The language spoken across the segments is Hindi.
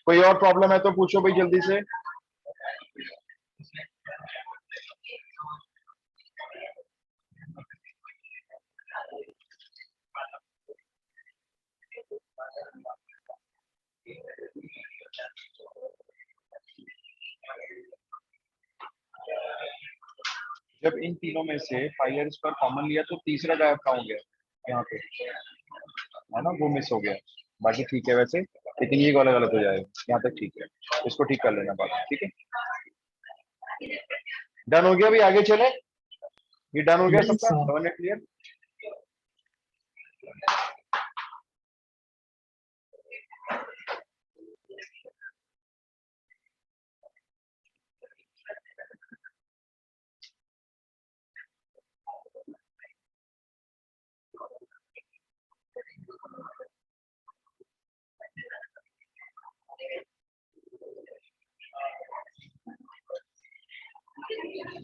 कोई और प्रॉब्लम है तो पूछो भाई जल्दी से। जब इन तीनों में से 5r स्क्वायर कॉमन लिया तो तीसरा गायब कहाँ हो गया? यहाँ पे है ना, वो मिस हो गया। बाकी ठीक है वैसे, लेकिन ये अलग अलग हो जाएगा। यहाँ तक ठीक है, इसको ठीक कर लेना बाद में, ठीक है। डन हो गया भाई, आगे चले। ये डन हो गया सबका, डन है, क्लियर।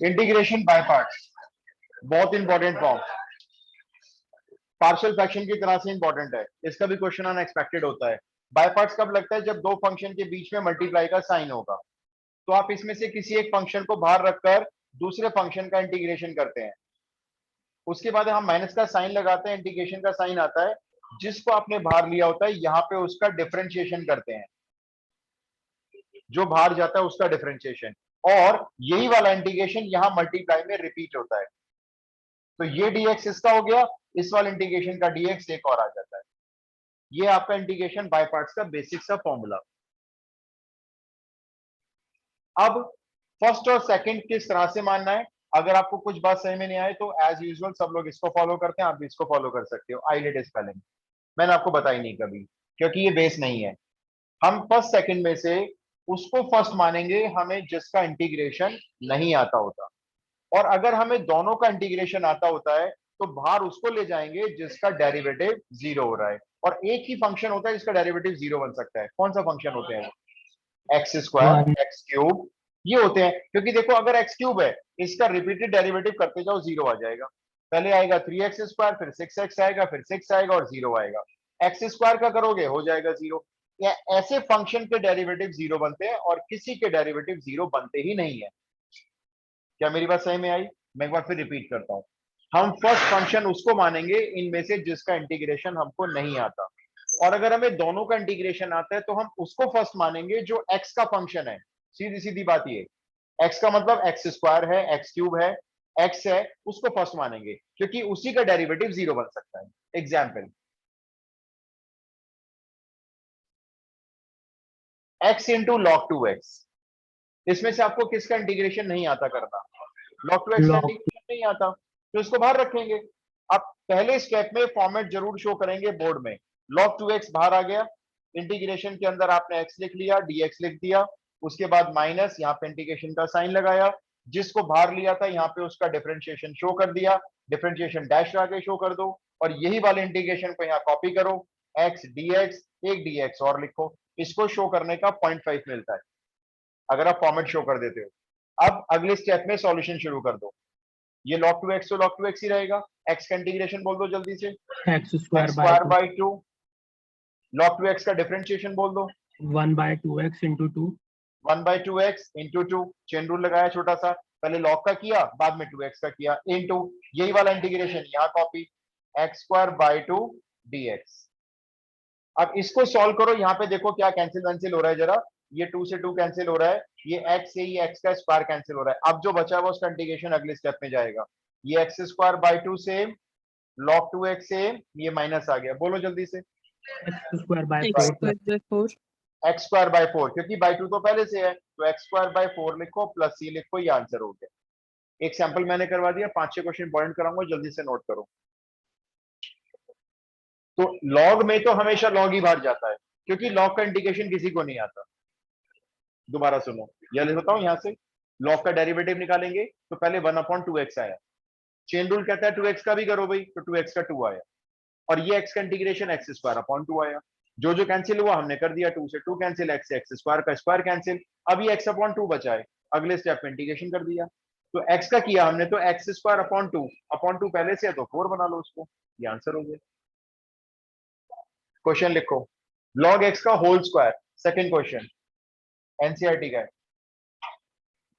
इंटीग्रेशन बाय पार्ट्स बहुत इंपॉर्टेंट फॉर्म, पार्शियल फ्रैक्शन की तरह से इंपॉर्टेंट है। इसका भी क्वेश्चन अनएक्सपेक्टेड होता है। बाय पार्ट्स कब लगता है? जब दो फंक्शन के बीच में मल्टीप्लाई का साइन होगा। तो आप इसमें से किसी एक फंक्शन को बाहर रखकर दूसरे फंक्शन का इंटीग्रेशन करते हैं, उसके बाद हम माइनस का साइन लगाते हैं, इंटीग्रेशन का साइन आता है, जिसको आपने बाहर लिया होता है यहाँ पे उसका डिफरेंशिएशन करते हैं, जो बाहर जाता है उसका डिफरेंशिएशन, और यही वाला इंटीग्रेशन यहाँ मल्टीप्लाई में रिपीट होता है। तो ये dx इसका हो गया, इस वाले इंटीग्रेशन का dx एक और आ जाता है। ये आपका इंटीग्रेशन बाय पार्ट्स का बेसिक सा फॉर्मूला। अब फर्स्ट और सेकंड किस तरह से मानना है? अगर आपको कुछ बात समझ में नहीं आए तो एज यूजुअल सब लोग इसको फॉलो करते हैं, आप भी इसको फॉलो कर सकते हो। आइलेट स्पेलिंग मैंने आपको बताई नहीं कभी, क्योंकि ये बेस नहीं है। हम फर्स्ट सेकंड में से उसको फर्स्ट मानेंगे हमें जिसका इंटीग्रेशन नहीं आता होता, और अगर हमें दोनों का इंटीग्रेशन आता होता है तो बाहर उसको ले जाएंगे जिसका डेरिवेटिव जीरो हो रहा है। और एक ही फंक्शन होता है जिसका डेरिवेटिव जीरो बन सकता है। कौन सा फंक्शन होते हैं? एक्स स्क्वायर, एक्स क्यूब, ये होते हैं। क्योंकि देखो अगर एक्स क्यूब है, इसका रिपीटेड डेरिवेटिव करते जाओ, जीरो आ जाएगा। पहले आएगा 3x स्क्वायर, फिर 6x आएगा, फिर 6 आएगा और जीरो आएगा। एक्स स्क्वायर का करोगे हो जाएगा जीरो। या ऐसे फंक्शन के डेरिवेटिव जीरो बनते हैं और किसी के डेरिवेटिव जीरो बनते ही नहीं है। क्या मेरी बात सही में आई? मैं एक बार फिर रिपीट करता हूं। हम फर्स्ट फंक्शन उसको मानेंगे इनमें से जिसका इंटीग्रेशन हमको नहीं आता, और अगर हमें दोनों का इंटीग्रेशन आता है तो हम उसको फर्स्ट मानेंगे जो एक्स का फंक्शन है। सीधी सीधी बात ये, एक्स का मतलब एक्स स्क्वायर है, एक्स क्यूब है, एक्स है, उसको फर्स्ट मानेंगे क्योंकि उसी का डेरिवेटिव जीरो बन सकता है। Example, x into log to x, इसमें से आपको किसका इंटीग्रेशन नहीं आता करना? लॉग टू एक्स का इंटीग्रेशन नहीं आता, तो इसको बाहर रखेंगे। अब पहले स्टेप में फॉर्मेट जरूर शो करेंगे बोर्ड में। लॉग टू एक्स बाहर आ गया, इंटीग्रेशन के अंदर आपने एक्स लिख लिया, डीएक्स लिख दिया, उसके बाद माइनस, यहाँ पे इंटीग्रेशन का साइन लगाया, जिसको बाहर लिया था यहाँ पे उसका डिफरेंशिएशन शो कर दिया, डिफरेंशिएशन डैश आगे शो कर दो, और यही वाले इंटीग्रेशन को यहाँ कॉपी करो, एक्स डीएक्स, एक डीएक्स और लिखो। इसको शो करने का 0.5 मिलता है अगर आप फॉर्मेट शो कर देते हो। अब अगले स्टेप में सॉल्यूशन शुरू कर दो। ये log 2x तो log 2x ही रहेगा। x का इंटीग्रेशन बोल दो जल्दी से, x square by 2। log 2x का डिफरेंशिएशन बोल दो, 1/2x into 2। 1/2x into 2। Chain rule लगाया छोटा सा, पहले log का किया बाद में 2x का किया, इंटू यही वाला इंटीग्रेशन यहाँ कॉपी, x² 2 dx। अब इसको सॉल्व करो, यहाँ पे देखो क्या कैंसिल वैंसिल हो रहा है जरा, ये 2 से 2 कैंसिल हो रहा है, ये x से ये x का स्क्वायर कैंसिल हो रहा है। अब जो बचा हुआ उसका इंटीग्रेशन अगले स्टेप में जाएगा। ये x² 2 same, log 2x same, ये माइनस आ गया, बोलो जल्दी से। x²/4, क्योंकि बाई 2 तो पहले से है, तो x²/4 लिखो प्लस c लिखो, ये आंसर हो गया। एक सैंपल मैंने करवा दिया, 5-6 क्वेश्चन इंपॉर्टेंट कराऊंगा, जल्दी से नोट करो। तो लॉग में तो हमेशा लॉग ही बाहर जाता है, क्योंकि लॉग का इंटीग्रेशन किसी को नहीं आता। दोबारा सुनो, यह बताओ, यहां से लॉग का डेरिवेटिव निकालेंगे तो पहले 1/2x आया, चेन रूल कहता है 2x का भी करो भाई, तो 2x का 2 आया, और ये x का इंटीग्रेशन x²/2 आया। जो जो कैंसिल हुआ हमने कर दिया, 2 से 2 कैंसिल, x से x² का स्क्वायर कैंसिल, अब ये x/2 बचा है, अगले स्टेप में इंटीग्रेशन कर दिया। तो x का किया हमने तो x²/2 पहले से है तो 4 बना लो उसको, ये आंसर हो गया। क्वेश्चन लिखो, log x का whole square, second question NCERT का है,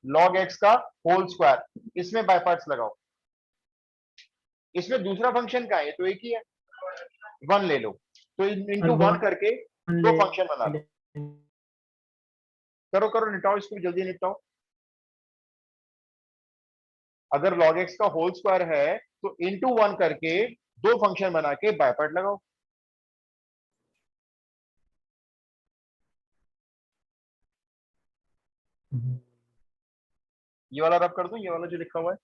log x का होल स्क्वायर, इसमें बाय पार्ट्स लगाओ। इसमें दूसरा फंक्शन का है, तो एक ही है, 1 ले लो, तो इंटू 1 करके दो फंक्शन बना लो। करो करो, निपटाओ इसको, जल्दी निपटाओ। अगर log x का होल स्क्वायर है तो इंटू 1 करके दो फंक्शन बना के बाय पार्ट लगाओ। ये वाला रब कर दूं, ये वाला जो लिखा हुआ है,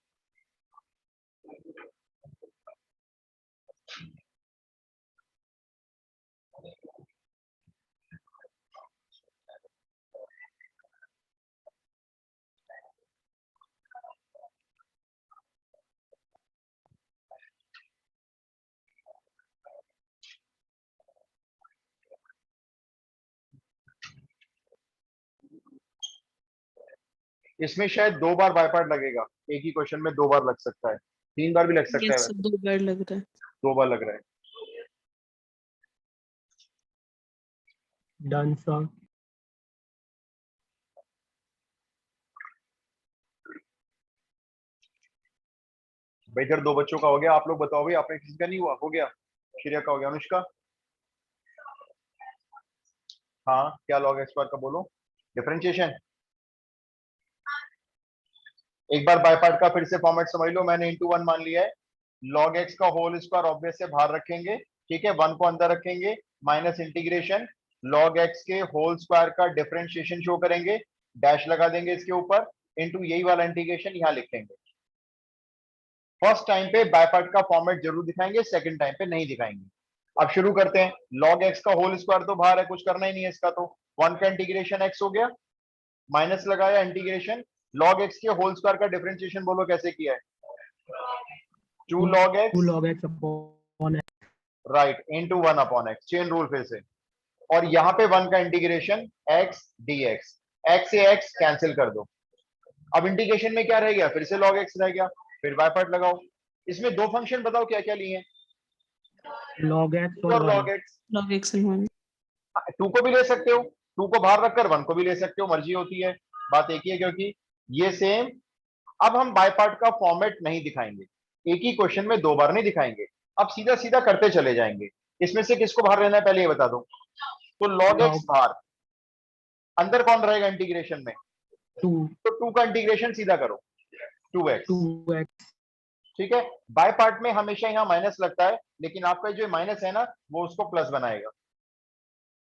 इसमें शायद 2 बार बाय पार्ट लगेगा, एक ही क्वेश्चन में 2 बार लग सकता है, 3 बार भी लग सकता है, यस, 2 बार लग रहा है। 2 बार लग रहा है। Done sir. भाई इधर 2 बच्चों का हो गया, आप लोग बताओ भाई, आपने किसी का नहीं हुआ? हो गया, श्रेया का हो गया, अनुष्का? हाँ, क्या log x बार का बोलो, डिफरेंशिएशन। एक बार बाय पार्ट का फिर से फॉर्मेट समझ लो, मैंने इंटू 1 मान लिया है, log x का होल स्क्वायर ऑब्वियस से बाहर रखेंगे, ठीक है, 1 को अंदर रखेंगे, माइनस इंटीग्रेशन log x के होल स्क्वायर का डिफरेंशिएशन शो करेंगे, डैश लगा देंगे इसके ऊपर, इंटू यही वाला इंटीग्रेशन यहां लिखेंगे। फर्स्ट टाइम पे बाय पार्ट का फॉर्मेट जरूर दिखाएंगे, सेकंड टाइम पे नहीं दिखाएंगे। अब शुरू करते हैं, log x का होल स्क्वायर तो बाहर है, कुछ करना ही नहीं है इसका, तो 1 का इंटीग्रेशन x हो गया, माइनस लगाया, इंटीग्रेशन log x के होल स्क्वायर का डिफरेंशिएशन बोलो कैसे किया है, 2 log x 2 log x upon x. Right into 1 upon x, chain rule फिर से, और यहाँ पे 1 का इंटीग्रेशन x dx, x से x कैंसिल कर दो। अब इंटीग्रेशन में क्या रह गया, फिर से log x रह गया, फिर बाय पार्ट लगाओ। इसमें दो फंक्शन बताओ क्या क्या लिए हैं, log x और और log 1. x, log x and 1। 2 को भी ले सकते हो, 2 को बाहर रखकर 1 को भी ले सकते हो, मर्जी होती है, बात एक ही है, क्योंकि ये सेम। अब हम बाय पार्ट का फॉर्मेट नहीं दिखाएंगे, एक ही क्वेश्चन में 2 बार नहीं दिखाएंगे, अब सीधा सीधा करते चले जाएंगे। इसमें से किसको बाहर लेना है पहले ये बता दो, तो log x बाहर, अंदर कौन रहेगा इंटीग्रेशन में, 2 तो 2 का इंटीग्रेशन सीधा करो, 2x, 2x. ठीक है। बाय पार्ट में हमेशा यहाँ माइनस लगता है, लेकिन आपका जो माइनस है ना, वो उसको प्लस बनाएगा।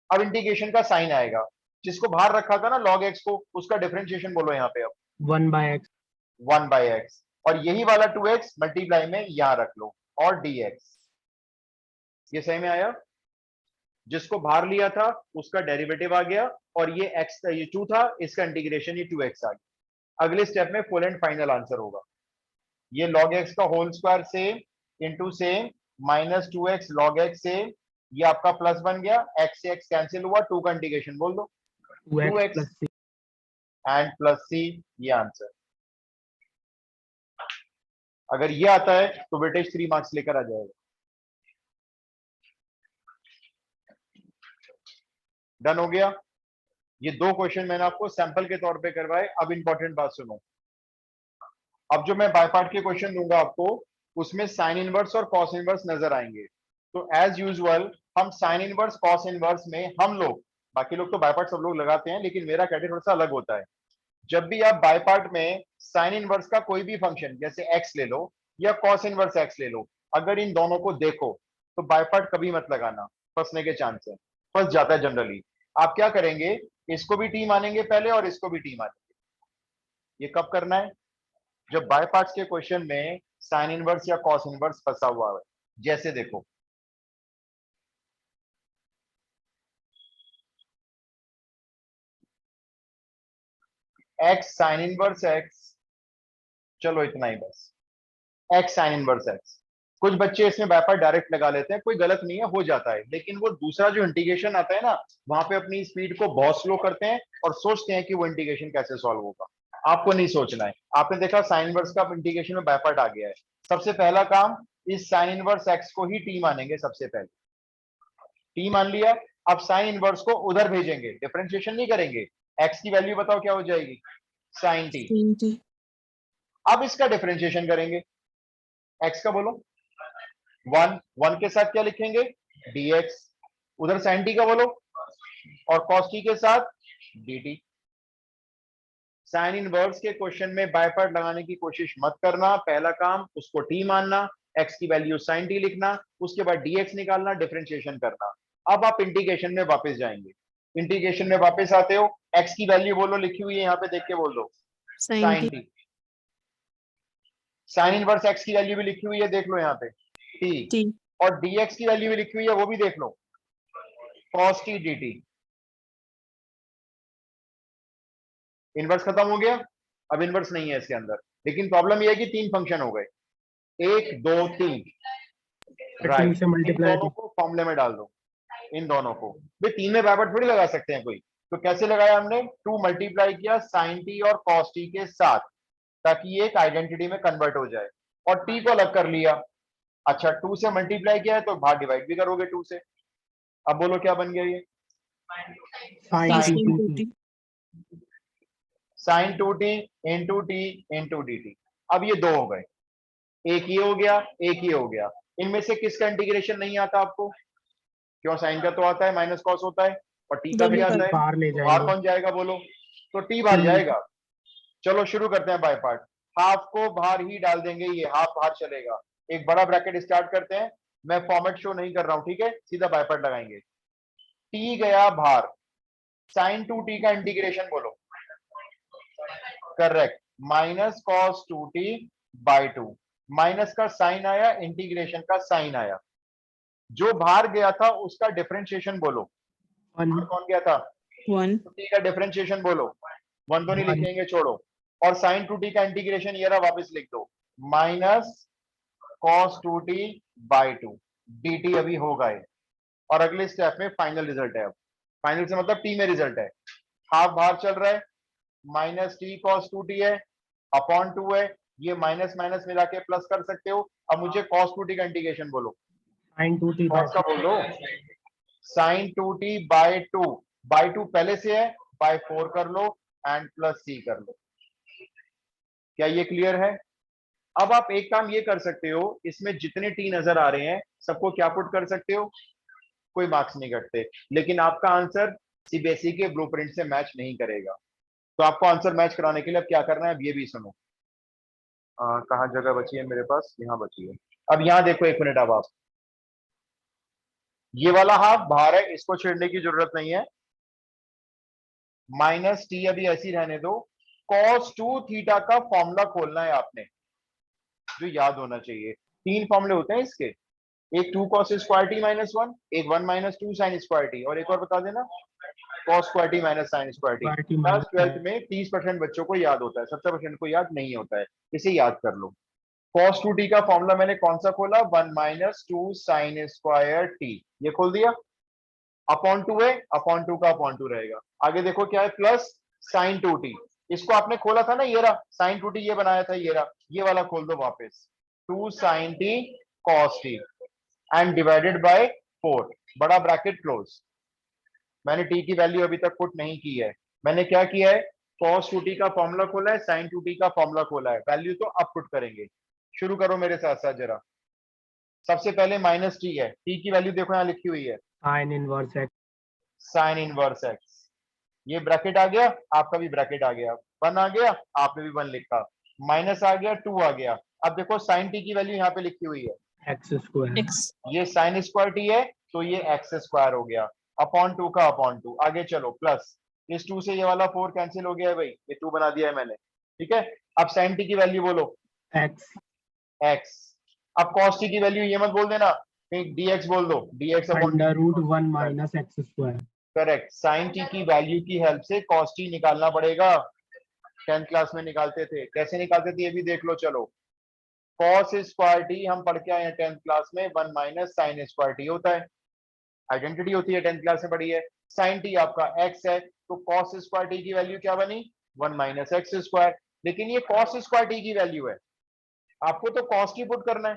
अब इंटीग्रेशन का साइन आएगा, जिसको बाहर रखा था ना log x को, उसका डिफरेंशिएशन बोलो यहाँ पे, अब 1 by x. 1 by x, और यही वाला 2x मल्टीप्लाई में यहां रख लो, और dx, ये सही में आया, जिसको बाहर लिया था उसका डेरिवेटिव आ गया, और ये x ये 2 था, इसका इंटीग्रेशन ये 2x आ गया। अगले स्टेप में फुल एंड फाइनल आंसर होगा, ये log x का whole square same, into same, minus 2x log x same, ये आपका प्लस बन गया, x से x कैंसिल हुआ, 2 का इंटीग्रेशन बोल दो, 2x plus c. And plus c, ये आंसर। अगर ये आता है तो वेटेज 3 मार्क्स लेकर आ जाएगा। डन हो गया, ये 2 क्वेश्चन मैंने आपको सैंपल के तौर पे करवाए। अब इंपॉर्टेंट बात सुनो, अब जो मैं बाय पार्ट के क्वेश्चन दूंगा आपको, उसमें साइन इनवर्स और कॉस इनवर्स नजर आएंगे, तो एज यूजुअल हम साइन इनवर्स कॉस इनवर्स में हम लोग, बाकी लोग तो बाय पार्ट सब लोग लगाते हैं, लेकिन मेरा कैटेगरी थोड़ा सा अलग होता है। जब भी आप बाय पार्ट में साइन इनवर्स का कोई भी फंक्शन, जैसे x ले लो या कॉस इनवर्स x ले लो, अगर इन दोनों को देखो तो बाय पार्ट कभी मत लगाना, फंसने के चांस है, फंस जाता है जनरली। आप क्या करेंगे, इसको भी टी मानेंगे पहले और इसको भी टी मानेंगे। ये कब करना है, जब बाय पार्ट्स के क्वेश्चन में साइन इनवर्स या कॉस इनवर्स फंसा हुआ है। जैसे देखो, x साइन इनवर्स x, चलो इतना ही बस, x साइन इनवर्स x। कुछ बच्चे इसमें बाय पार्ट डायरेक्ट लगा लेते हैं, कोई गलत नहीं है, हो जाता है, लेकिन वो दूसरा जो इंटीग्रेशन आता है ना, वहां पे अपनी स्पीड को बहुत स्लो करते हैं और सोचते हैं कि वो इंटीग्रेशन कैसे सॉल्व होगा। आपको नहीं सोचना है, आपने देखा साइन इनवर्स का इंटीग्रेशन में बाय पार्ट आ गया है, सबसे पहला काम इस साइन इनवर्स x को ही टी मानेंगे सबसे पहले, टी मान लिया। अब साइन इनवर्स को उधर भेजेंगे, डिफरेंशिएशन नहीं करेंगे। एक्स की वैल्यू बताओ क्या हो जाएगी, साइन टी। sin t, अब इसका डिफरेंशिएशन करेंगे, एक्स का बोलो, वन, वन के साथ क्या लिखेंगे, dx, उधर साइन टी का बोलो, और cos t के साथ dt। साइन इनवर्स के क्वेश्चन में बाय पार्ट लगाने की कोशिश मत करना, पहला काम उसको t मानना, x की वैल्यू साइन t लिखना, उसके बाद dx निकालना, डिफरेंशिएशन करना। अब आप इंटीग्रेशन में वापस जाएंगे, इंटीग्रेशन में वापस आते हो, x की वैल्यू बोलो, लिखी हुई है यहाँ पे, देख के बोल दो, sin sine t, T. Sine inverse x की वैल्यू भी लिखी हुई है, देख लो यहाँ पे, t, t, और dx की वैल्यू भी लिखी हुई है, वो भी देख लो, cos t dt। इनवर्स खत्म हो गया, अब इनवर्स नहीं है इसके अंदर, लेकिन प्रॉब्लम यह है कि तीन फंक्शन हो गए, 1 2 3, टू राइट। से इन मल्टीप्लाई दोनों को फॉर्मूले में डाल दो, इन दोनों को। भाई तीन में बाय थोड़ी लगा सकते हैं कोई, तो कैसे लगाया हमने, 2 मल्टीप्लाई किया साइन टी और कॉस टी के साथ, ताकि ये एक आइडेंटिटी में कन्वर्ट हो जाए, और टी को अलग कर लिया। अच्छा 2 से मल्टीप्लाई किया है तो बाहर डिवाइड भी करोगे 2 से। अब बोलो क्या बन गया ये, sin t sin sin 2t 2t, sine 2t into T into D T. अब ये दो हो गए, एक ये हो गया, एक ये हो गया। इनमें से किसका इंटीग्रेशन नहीं आता आपको, क्यों, साइन का तो आता है, माइनस कॉस होता है, और टी का भी दोनों का आता है, बाहर ले तो बाहर जाएंगे कौन जाएगा बोलो, तो टी बाहर t जाएगा। चलो शुरू करते हैं बाय पार्ट, हाफ को बाहर ही डाल देंगे, ये हाफ बाहर चलेगा, एक बड़ा ब्रैकेट स्टार्ट करते हैं, मैं फॉर्मेट शो नहीं कर रहा हूं, ठीक है, सीधा बाय पार्ट लगाएंगे। टी गया बाहर, साइन 2t का इंटीग्रेशन बोलो, correct, minus cos 2t by 2, minus का साइन आया, इंटीग्रेशन का साइन आया, जो बाहर गया था उसका डिफरेंशिएशन बोलो, 1 बाहर कौन गया था, 1, 2t का डिफरेंशिएशन बोलो, वन तो नहीं 1 लिखेंगे छोड़ो, और साइन 2t का इंटीग्रेशन ये रहा, वापस लिख दो, minus cos 2t by 2, dt अभी होगा ये, और अगले स्टेप में फाइनल रिजल्ट है। अब फाइनल से मतलब टी में रिजल्ट है, हाफ बाहर चल रहा है, माइनस टी कॉस 2t है, अपॉन 2 है, ये माइनस माइनस मिला के प्लस कर सकते हो। अब मुझे cos 2t का इंटीग्रेशन बोलो, sin 2t by cos का बोलो, sin 2t बाई 2 पहले से है, बाय 4 कर लो, एंड प्लस c कर लो। क्या ये क्लियर है। अब आप एक काम ये कर सकते हो, इसमें जितने टी नजर आ रहे हैं सबको क्या पुट कर सकते हो, कोई मार्क्स नहीं कटते, लेकिन आपका आंसर सीबीएसई के ब्लूप्रिंट से मैच नहीं करेगा। तो आपको आंसर मैच कराने के लिए अब क्या करना है, अब ये भी सुनो, कहाँ जगह बची है मेरे पास, यहाँ बची है। अब यहाँ देखो, एक मिनट, अब आप ये वाला हाफ बाहर है, इसको छेड़ने की जरूरत नहीं है, माइनस टी अभी ऐसी रहने दो। cos 2 थीटा का फॉर्मूला खोलना है आपने, जो याद होना चाहिए। तीन फॉर्मूले होते हैं इसके, एक 2 cos स्क्वायर टी माइनस 1, एक 1 माइनस 2 साइन स्क्वायर टी, और एक और बता देना, cos square T minus sine square T. t class minus 12 में 30% बच्चों को याद होता है, 70% को याद नहीं होता है, इसे याद कर लो। cos 2t का फॉर्मूला मैंने कौन सा खोला, 1 माइनस 2 साइन स्क्वायर टी, ये खोल दिया, अपॉन 2 है, अपॉन 2 का अपॉन 2 रहेगा, आगे देखो क्या है, प्लस साइन 2t, इसको आपने खोला था ना, ये रहा साइन 2t, ये बनाया था, ये रहा, ये वाला खोल दो वापस, 2 sine T cos t and divided by 4, बड़ा ब्रैकेट क्लोज। मैंने t की वैल्यू अभी तक पुट नहीं की है, मैंने क्या किया है, cos 2t का फॉर्मूला खोला है, sin 2t का फॉर्मूला खोला है, वैल्यू तो अब पुट करेंगे। शुरू करो मेरे साथ साथ जरा, सबसे पहले माइनस टी है, टी की वैल्यू देखो यहाँ लिखी हुई है, sin inverse x sign inverse x, ये ब्रैकेट आ गया, आपका भी ब्रैकेट आ गया, 1 आ गया, आपने भी 1 लिखा, माइनस आ गया, 2 आ गया। अब देखो साइन टी की वैल्यू यहाँ पे लिखी हुई है, x square x, ये साइन स्क्वायर टी है, तो ये एक्स स्क्वायर हो गया, अपॉन 2 का अपॉन 2, आगे चलो प्लस, इस 2 से ये वाला 4 कैंसिल हो गया है भाई, ये 2 बना दिया है मैंने, ठीक है। अब साइन टी की वैल्यू बोलो, x एक्स। अब कॉस टी की वैल्यू ये मत बोल देना, dx बोल दो, dx upon under root 1 minus x square correct, sine T की वैल्यू की हेल्प से कॉस टी निकालना पड़ेगा, 10th क्लास में निकालते थे, कैसे निकालते थे ये भी देख लो। चलो cos स्क्वायर टी हम पढ़ के आए हैं 10th क्लास में, 1 माइनस साइन स्क्वायर टी होता है, आइडेंटिटी होती है, 10th क्लास में पढ़ी है। साइन टी आपका x है, तो cos स्क्वायर टी की वैल्यू क्या बनी, 1 माइनस एक्स स्क्वायर, लेकिन ये cos स्क्वायर टी की वैल्यू है, आपको तो cos टी पुट करना है,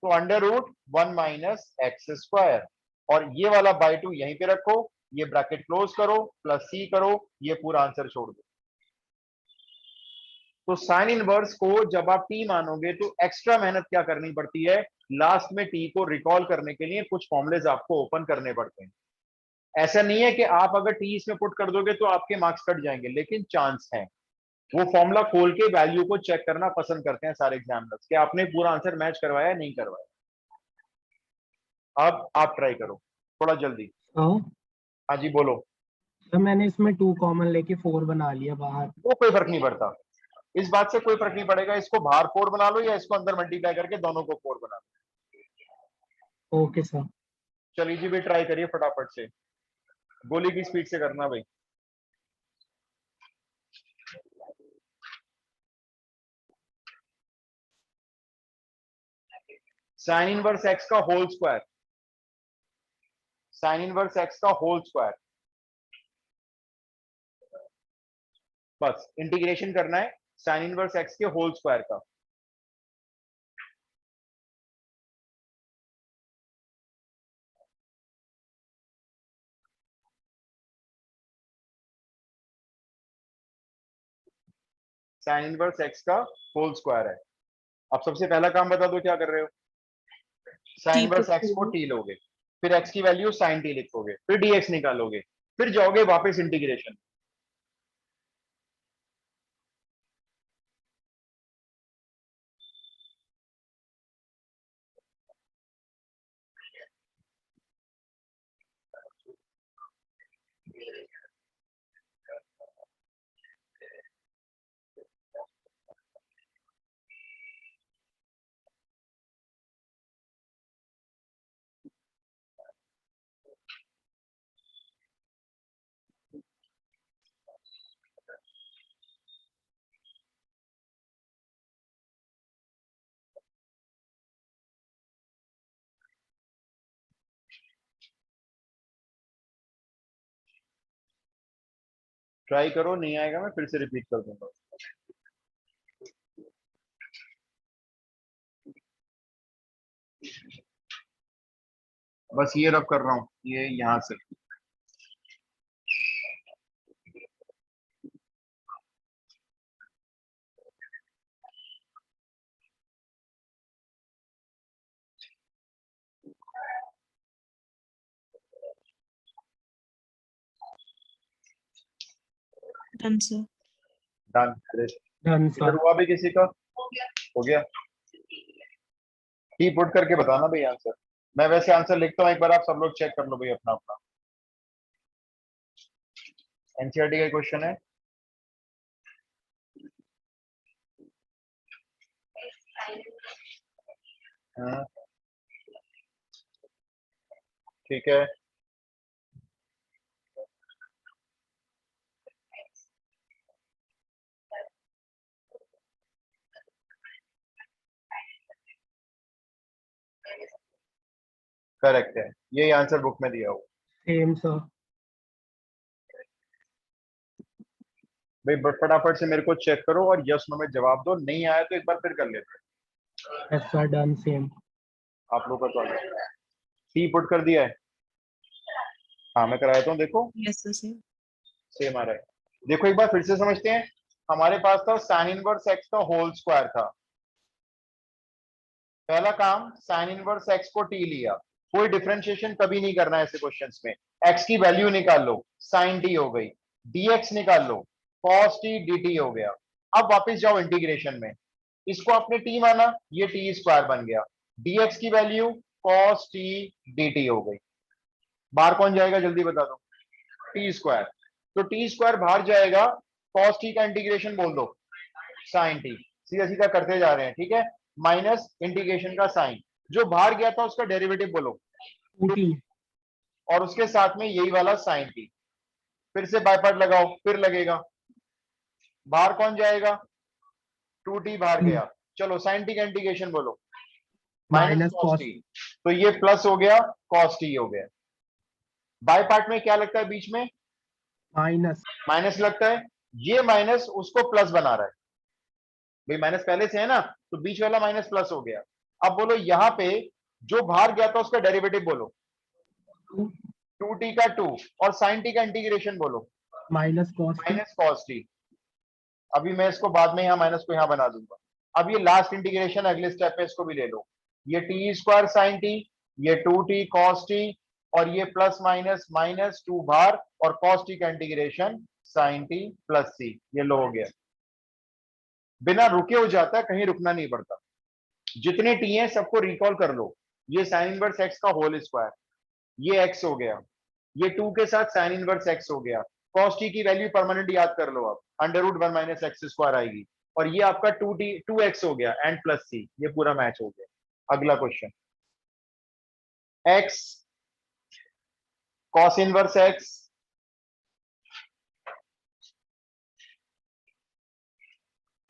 तो under root 1 minus X square, और ये वाला बाय 2 यहीं पे रखो, ये ब्रैकेट क्लोज करो, प्लस सी करो, ये पूरा आंसर छोड़ दो। तो साइन इनवर्स को जब आप टी मानोगे तो एक्स्ट्रा मेहनत क्या करनी पड़ती है, लास्ट में टी को रिकॉल करने के लिए कुछ फॉर्मुलेज आपको ओपन करने पड़ते हैं। ऐसा नहीं है कि आप अगर टी इसमें पुट कर दोगे तो आपके मार्क्स कट जाएंगे, लेकिन चांस है। वो फॉर्मूला खोल के वैल्यू को चेक करना पसंद करते हैं सारे एग्जामिनर्स कि आपने पूरा आंसर मैच करवाया नहीं करवाया। अब आप ट्राई करो थोड़ा जल्दी। तो हाँ जी बोलो। तो मैंने इसमें 2 कॉमन लेके 4 बना लिया बाहर। वो कोई फर्क नहीं पड़ता, इस बात से कोई फर्क नहीं पड़ेगा, इसको बाहर 4 बना लो या इसको अंदर मल्टीप्लाई करके दोनों को 4 बना लो। Okay sir. चलिए जी भी ट्राई करिए फटाफट से, गोली की स्पीड से करना भाई। साइन इनवर्स एक्स का whole square, sine inverse X का होल स्क्वायर, बस इंटीग्रेशन करना है साइन इनवर्स एक्स के होल स्क्वायर का। साइन इनवर्स एक्स का होल स्क्वायर है। अब सबसे पहला काम बता दो क्या कर रहे हो, sine T inverse put X को करोगे। टी लोगे, फिर एक्स की वैल्यू साइन टी लिखोगे, फिर डीएक्स निकालोगे, फिर जाओगे वापस इंटीग्रेशन। ट्राई करो, नहीं आएगा मैं फिर से रिपीट कर दूंगा। बस ये रब कर रहा हूं, ये यहां से। Done sir. डन। डन इधर सर। हुआ भी किसी का, हो गया। टी पुट करके बताना भाई आंसर, मैं वैसे आंसर लिखता हूँ, एक बार आप सब लोग चेक कर लो भाई अपना अपना। एनसीईआरटी का क्वेश्चन है। हाँ, ठीक है। करेक्ट है, यही आंसर बुक में दिया हुआ। Same sir. भाई फटाफट से मेरे को चेक करो और यस नो में जवाब दो, नहीं आया तो एक बार फिर कर लेते यस सर डन सेम। हैं। आप लोगों का तो टी पुट कर दिया है। हाँ मैं कराया हूँ, देखो यस सर सेम। सेम आ रहा है। देखो एक बार फिर से समझते हैं, हमारे पास था साइन इनवर्स एक्स का होल स्क्वायर था। पहला काम साइन इनवर्स एक्स को टी लिया, कोई डिफरेंशिएशन कभी नहीं करना है ऐसे क्वेश्चंस में। एक्स की वैल्यू निकाल लो, साइन टी हो गई, डीएक्स निकाल लो, कॉस टी डी हो गया। अब वापस जाओ इंटीग्रेशन में, इसको आपने टी माना, ये टी स्क्वायर बन गया, डीएक्स की वैल्यू कॉस टी डी हो गई। बाहर कौन जाएगा जल्दी बता दो, टी स्क्वायर। तो टी स्क्वायर बाहर जाएगा, कॉस टी का इंटीग्रेशन बोल दो साइन टी, सीधा सीधा करते जा रहे हैं, ठीक है। माइनस इंटीग्रेशन का साइन, जो बाहर गया था उसका डेरिवेटिव बोलो, 2t। और उसके साथ में यही वाला साइन टी, फिर से बाय पार्ट लगाओ, फिर लगेगा। बाहर कौन जाएगा, 2t बाहर गया, चलो साइन टी का इंटीग्रेशन बोलो, minus minus cos cos. T, तो ये प्लस हो गया, कॉस टी हो गया। बाय पार्ट में क्या लगता है बीच में, माइनस। माइनस लगता है, ये माइनस उसको प्लस बना रहा है, भाई माइनस पहले से है ना, तो बीच वाला माइनस प्लस हो गया। अब बोलो यहाँ पे जो बाहर गया था उसका डेरिवेटिव बोलो, 2t का 2 और sin t का इंटीग्रेशन बोलो minus cos T. Minus cos t। अभी मैं इसको बाद में यहाँ माइनस को यहाँ बना दूंगा। अब ये लास्ट इंटीग्रेशन अगले स्टेप पे इसको भी ले लो, ये टी स्क्वायर साइन टी, ये 2t cos t और ये प्लस माइनस माइनस 2 बार और cos t का integration sin t plus c। ये लो हो गया, बिना रुके हो जाता है, कहीं रुकना नहीं पड़ता। जितने टी हैं सबको रिकॉल कर लो। ये साइन इनवर्स एक्स का होल स्क्वायर, ये x हो गया, ये 2 के साथ साइन इनवर्स x हो गया। cos t की वैल्यू परमानेंट याद कर लो, अब √1 माइनस एक्स स्क्वायर आएगी और ये आपका 2x हो गया एंड प्लस c। ये पूरा मैच हो गया। अगला question, x cos inverse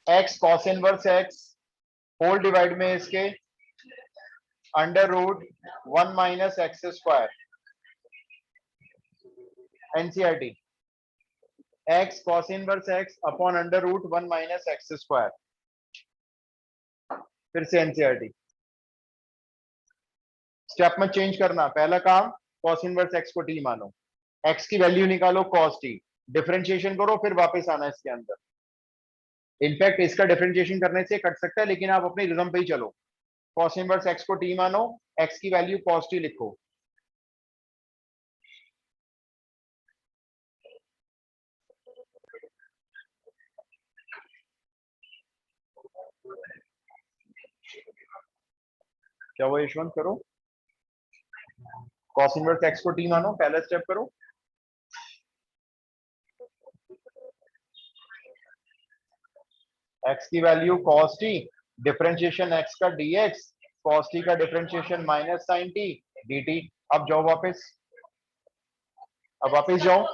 x cos inverse x whole divide में इसके √1 minus X square. NCERT, x cos inverse x upon √1 minus X square. फिर से एनसीईआरटी, स्टेप में चेंज करना। पहला काम, cos इनवर्स x को t मानो, x की वैल्यू निकालो cos t, डिफरेंशिएशन करो, फिर वापस आना इसके अंदर। इनफैक्ट इसका डिफरेंशिएशन करने से कट सकता है, लेकिन आप अपने रिदम पे ही चलो। cos इनवर्स x को t मानो, x की वैल्यू cos t लिखो। क्या वो यशवंत करो, cos इनवर्स x को t मानो, पहला स्टेप करो। x की value cos t, differentiation x का dx, cos t का differentiation minus sin t dt। अब जाओ वापस, अब वापस जाओ,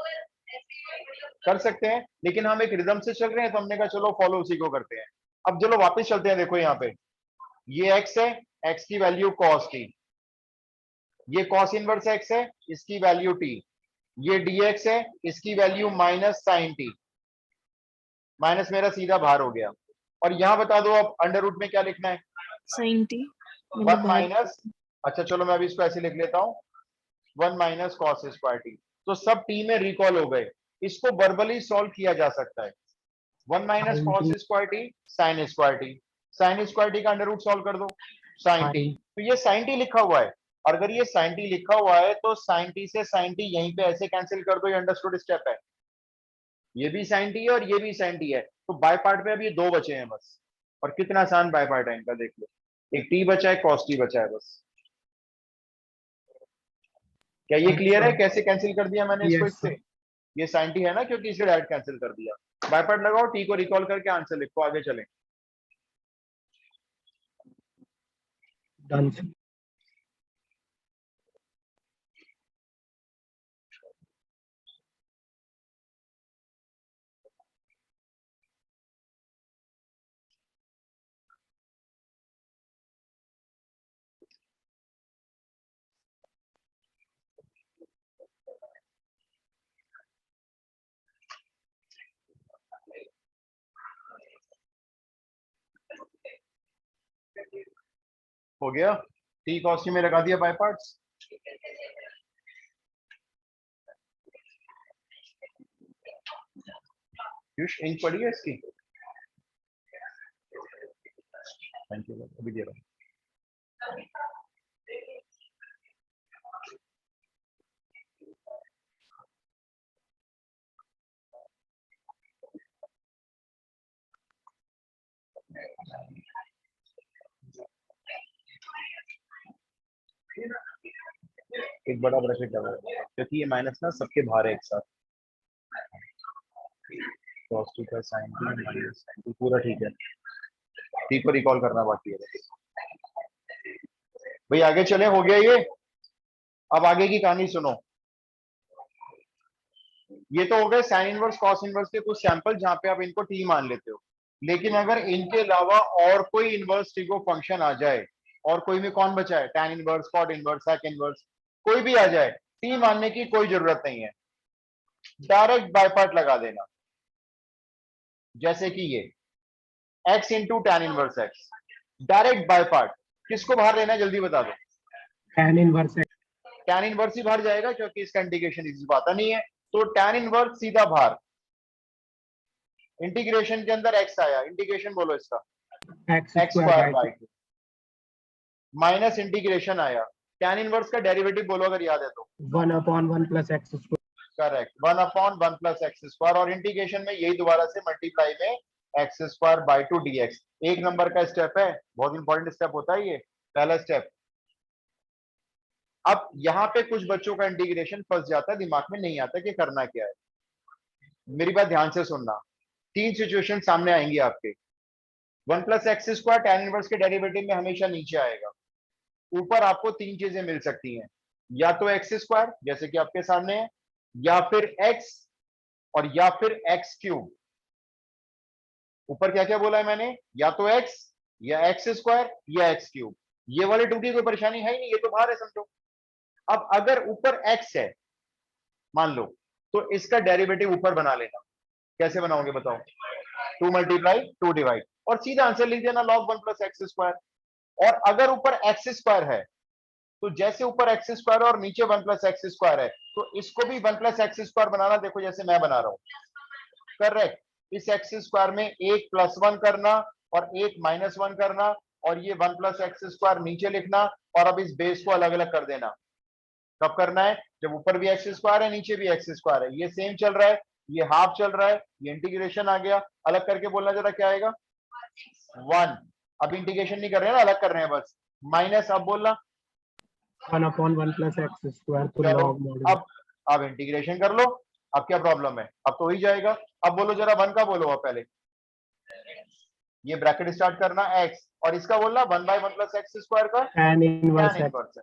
कर सकते हैं, लेकिन हम एक रिदम से चल रहे हैं तो हमने कहा चलो फॉलो उसी को करते हैं। अब चलो वापस चलते हैं। देखो यहाँ पे ये x है, x की वैल्यू cos t, ये cos इनवर्स x है, इसकी वैल्यू t, ये dx है, इसकी value minus sin t। Minus मेरा सीधा बाहर हो गया। और यहां बता दो अब अंडर रूट में क्या लिखना है, sin t 1 माइनस, अच्छा चलो मैं अभी इसको ऐसे लिख लेता हूं, 1 माइनस कॉस स्क्वायर टी। तो सब टी में रिकॉल हो गए। इसको वर्बली सॉल्व किया जा सकता है। 1 minus cos square T sine square T, sine square T का अंडर रूट सॉल्व कर दो, साइन टी। तो ये साइन टी लिखा हुआ है, और अगर ये साइन टी लिखा हुआ है तो साइन टी से साइन टी यहीं पे ऐसे कैंसिल कर दो, ये अंडरस्टूड स्टेप है। ये भी साइन टी है और ये भी साइन टी है, तो बाय पार्ट में अब ये दो बचे हैं बस। और कितना आसान बाय पार्ट है इनका, देख लो, एक टी बचा है, कॉस टी बचा है बस। क्या ये क्लियर है कैसे कैंसिल कर दिया मैंने इसको इससे? ये साइन टी है ना, क्योंकि इसे डायरेक्ट कैंसिल कर दिया। बाय पार्ट लगाओ, टी को रिकॉल करके आंसर लिखो, आगे चलें। डन। हो गया, टी कॉस टी में लगा दिया बाय पार्ट्स। इंक पड़ी है इसकी, थैंक यू, अभी दे रहा हूं। एक बड़ा ब्रैकेट लगा क्योंकि ये माइनस ना सबके बाहर है एक साथ। cos t का sin t minus sin t पूरा ठीक है। टी को रिकॉल करना बाकी है भाई। आगे चले, हो गया ये। अब आगे की कहानी सुनो। ये तो हो गए साइन इनवर्स कॉस इनवर्स के कुछ सैंपल जहां पे आप इनको टी मान लेते हो। लेकिन अगर इनके अलावा और कोई इनवर्स टी को फंक्शन आ जाए, और कोई में कौन बचा है, tan inverse, cot inverse, sec inverse, कोई भी आ जाए, टी मानने की कोई जरूरत नहीं है, डायरेक्ट बाय पार्ट लगा देना। जैसे कि ये x into tan inverse x, direct by part. किसको बाहर लेना है जल्दी बता दो। टैन इनवर्स tan इनवर्स ही बाहर जाएगा क्योंकि इसका इंटीग्रेशन इसी को आता नहीं है, तो tan इनवर्स सीधा बाहर। इंटीग्रेशन के अंदर x आया, इंटीग्रेशन बोलो इसका, x x square by 2 minus integration आया, tan इनवर्स का डेरिवेटिव बोलो अगर याद है तो 1/1 plus x square. Correct, 1/1 plus x square, और इंटीग्रेशन में यही दोबारा से मल्टीप्लाई में एक्स स्क्वायर बाई 2 dx। एक नंबर का स्टेप है, बहुत इंपॉर्टेंट स्टेप होता है ये, पहला स्टेप। अब यहाँ पे कुछ बच्चों का इंटीग्रेशन फंस जाता है, दिमाग में नहीं आता कि करना क्या है। मेरी बात ध्यान से सुनना, तीन सिचुएशन सामने आएंगी आपके। 1 plus x square tan inverse के डेरिवेटिव में हमेशा नीचे आएगा, ऊपर आपको तीन चीजें मिल सकती हैं, या तो एक्स स्क्वायर जैसे कि आपके सामने है, या फिर एक्स, और या फिर एक्स क्यूब। ऊपर क्या क्या बोला है मैंने, या तो एक्स, या एक्स स्क्वायर, या एक्स क्यूब। ये वाले टू की कोई परेशानी है ही नहीं, ये तो बाहर है समझो। अब अगर ऊपर एक्स है मान लो, तो इसका डेरिवेटिव ऊपर बना लेना। कैसे बनाओगे बताओ, 2 मल्टीप्लाई 2 डिवाइड, और सीधा आंसर लिख देना log 1 प्लस एक्स स्क्वायर। और अगर ऊपर एक्स स्क्वायर है, तो जैसे ऊपर एक्स स्क्वायर और नीचे 1 प्लस एक्स स्क्वायर है, तो इसको भी 1 प्लस एक्स स्क्वायर बनाना, देखो जैसे मैं बना रहा हूं। करेक्ट, इस एक्स स्क्वायर में एक प्लस 1 करना और एक माइनस 1 करना, और ये 1 प्लस एक्स स्क्वायर नीचे लिखना, और अब इस बेस को अलग अलग कर देना। कब करना है, जब ऊपर भी एक्स स्क्वायर है नीचे भी एक्स स्क्वायर है, ये सेम चल रहा है, ये हाफ चल रहा है, ये इंटीग्रेशन आ गया। अलग करके बोलना जरा, क्या आएगा 1। अब इंटीग्रेशन नहीं कर रहे हैं ना, अलग कर रहे हैं बस, माइनस, अब बोलना 1/1 प्लस एक्स स्क्वायर तो चलो। log modulus. अब इंटीग्रेशन कर लो, अब क्या प्रॉब्लम है, अब तो हो ही जाएगा। अब बोलो जरा 1 का बोलो, अब पहले ये ब्रैकेट स्टार्ट करना x, और इसका बोलना 1/1 प्लस एक्स स्क्वायर का tan tan inverse x. Inverse है,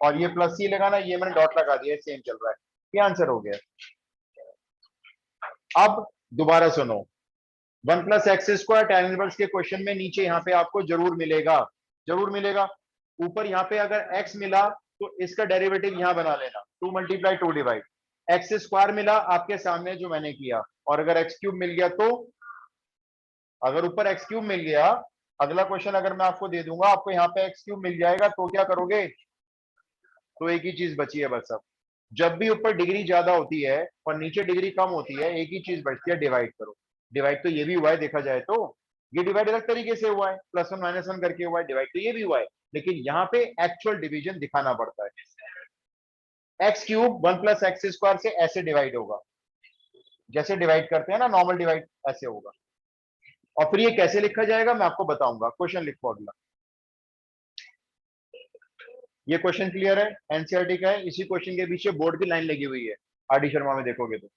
और ये प्लस सी लगाना, ये मैंने डॉट लगा दिया, सेम चल रहा है। ये आंसर हो गया। अब दोबारा सुनो, 1 plus x square tan inverse के क्वेश्चन में नीचे यहाँ पे आपको जरूर मिलेगा, जरूर मिलेगा। ऊपर यहाँ पे अगर x मिला तो इसका डेरिवेटिव यहाँ बना लेना, 2 मल्टीप्लाई 2 डिवाइड। एक्स स्क्वायर मिला आपके सामने जो मैंने किया, और अगर एक्स क्यूब मिल गया तो, अगर ऊपर एक्स क्यूब मिल गया, अगला क्वेश्चन अगर मैं आपको दे दूंगा, आपको यहाँ पे एक्स क्यूब मिल जाएगा, तो क्या करोगे, तो एक ही चीज बची है बस। अब जब भी ऊपर डिग्री ज्यादा होती है और नीचे डिग्री कम होती है, एक ही चीज बचती है, डिवाइड करो। डिवाइड तो ये भी हुआ है देखा जाए तो, ये डिवाइड अलग तरीके से हुआ है, +1 -1 करके हुआ है, डिवाइड तो ये भी हुआ है, लेकिन यहाँ पे एक्चुअल डिवीजन दिखाना पड़ता है। X cube 1 plus x square से ऐसे डिवाइड होगा, जैसे डिवाइड करते हैं ना नॉर्मल डिवाइड, ऐसे होगा। और फिर ये कैसे लिखा जाएगा मैं आपको बताऊंगा। क्वेश्चन लिखो अगला। ये क्वेश्चन क्लियर है, एनसीईआरटी का है, इसी क्वेश्चन के पीछे बोर्ड की लाइन लगी हुई है, आरडी शर्मा में देखोगे तो।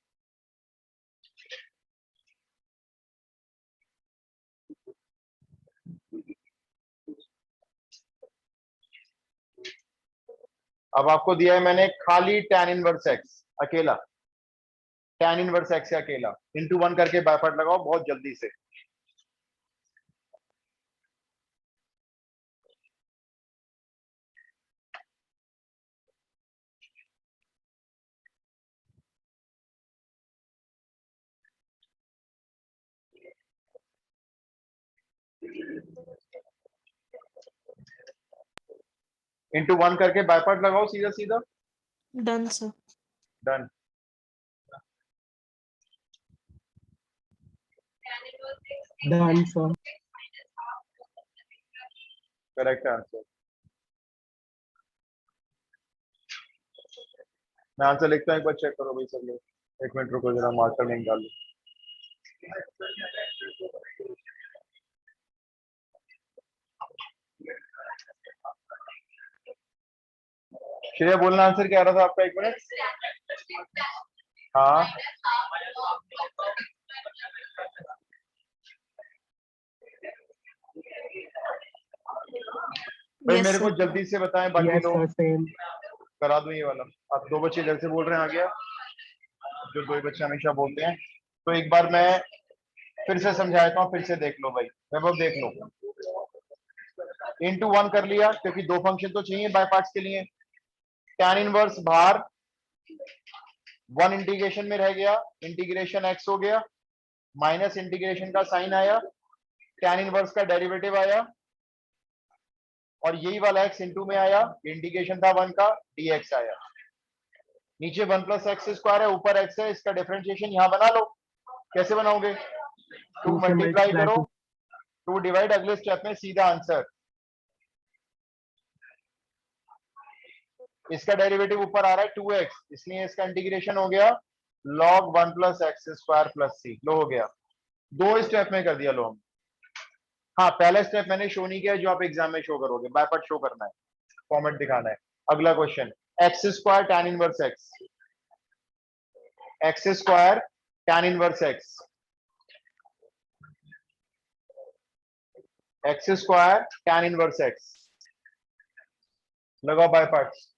अब आपको दिया है मैंने खाली tan इनवर्स एक्स अकेला, tan इनवर्स एक्स अकेला, इंटू 1 करके बाय पार्ट लगाओ बहुत जल्दी से। इंटू 1 करके बाय पार्ट लगाओ सीधा सीधा। Done sir. Done. Done sir. Correct answer. मैं आंसर लिखता हूँ, एक बार चेक करो भाई सब लोग। एक मिनट रुको जरा, मार्कर में निकाल लो। श्रेया बोलना आंसर क्या आ रहा था आपका, एक मिनट। हाँ भाई यस मेरे को सर। जल्दी से बताएं, बाकी यस लोग सर सेम। करा दूं ये वाला। अब 2 बच्चे इधर से बोल रहे हैं, आ गया जो 2 बच्चे हमेशा बोलते हैं, तो एक बार मैं फिर से समझाता हूँ, फिर से देख लो भाई, वैभव देख लो। इंटू 1 कर लिया क्योंकि 2 फंक्शन तो चाहिए बाय पार्ट्स के लिए। tan इनवर्स बाहर, 1 इंटीग्रेशन में रह गया, इंटीग्रेशन x हो गया, माइनस इंटीग्रेशन का साइन आया, tan इनवर्स का डेरिवेटिव आया, और यही वाला x इंटू में आया, इंटीग्रेशन था 1 का, dx आया। नीचे 1 प्लस एक्स स्क्वायर है, ऊपर x है, इसका डिफरेंशिएशन यहाँ बना लो। कैसे बनाओगे? 2 2 से मल्टीप्लाई multiply करो, to 2 डिवाइड, अगले स्टेप में सीधा आंसर। इसका डेरिवेटिव ऊपर आ रहा है 2x, इसलिए इसका इंटीग्रेशन हो गया log 1 plus x square plus C. लो हो गया, 2 स्टेप में कर दिया। लो हम, हाँ पहला स्टेप मैंने शो नहीं किया, जो आप एग्जाम में शो करोगे, बाय पार्ट शो करना है, फॉर्मेट दिखाना है। अगला question, x square tan inverse x, x square tan inverse x, x square tan inverse x, लगाओ बाय पार्ट्स।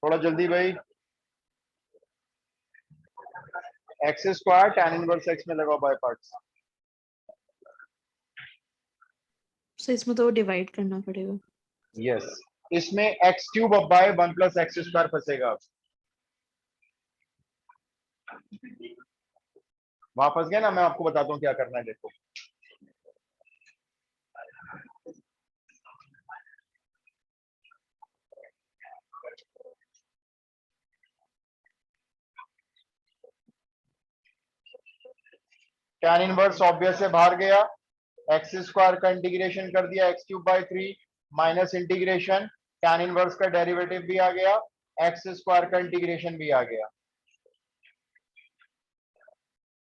थोड़ा जल्दी भाई। X square tan inverse x में लगाओ बाय पार्ट्स। सो इसमें तो डिवाइड करना पड़ेगा। यस, इसमें एक्स क्यूब अब बाय 1 प्लस एक्स स्क्वायर फंसेगा। वहां फंस गया ना, मैं आपको बताता हूँ क्या करना है। देखो टैन इनवर्स ऑब्वियस से बाहर गया, एक्स स्क्वायर का इंटीग्रेशन कर दिया x cube by 3 minus integration tan inverse का डेरिवेटिव भी आ गया, एक्स स्क्वायर का इंटीग्रेशन भी आ गया।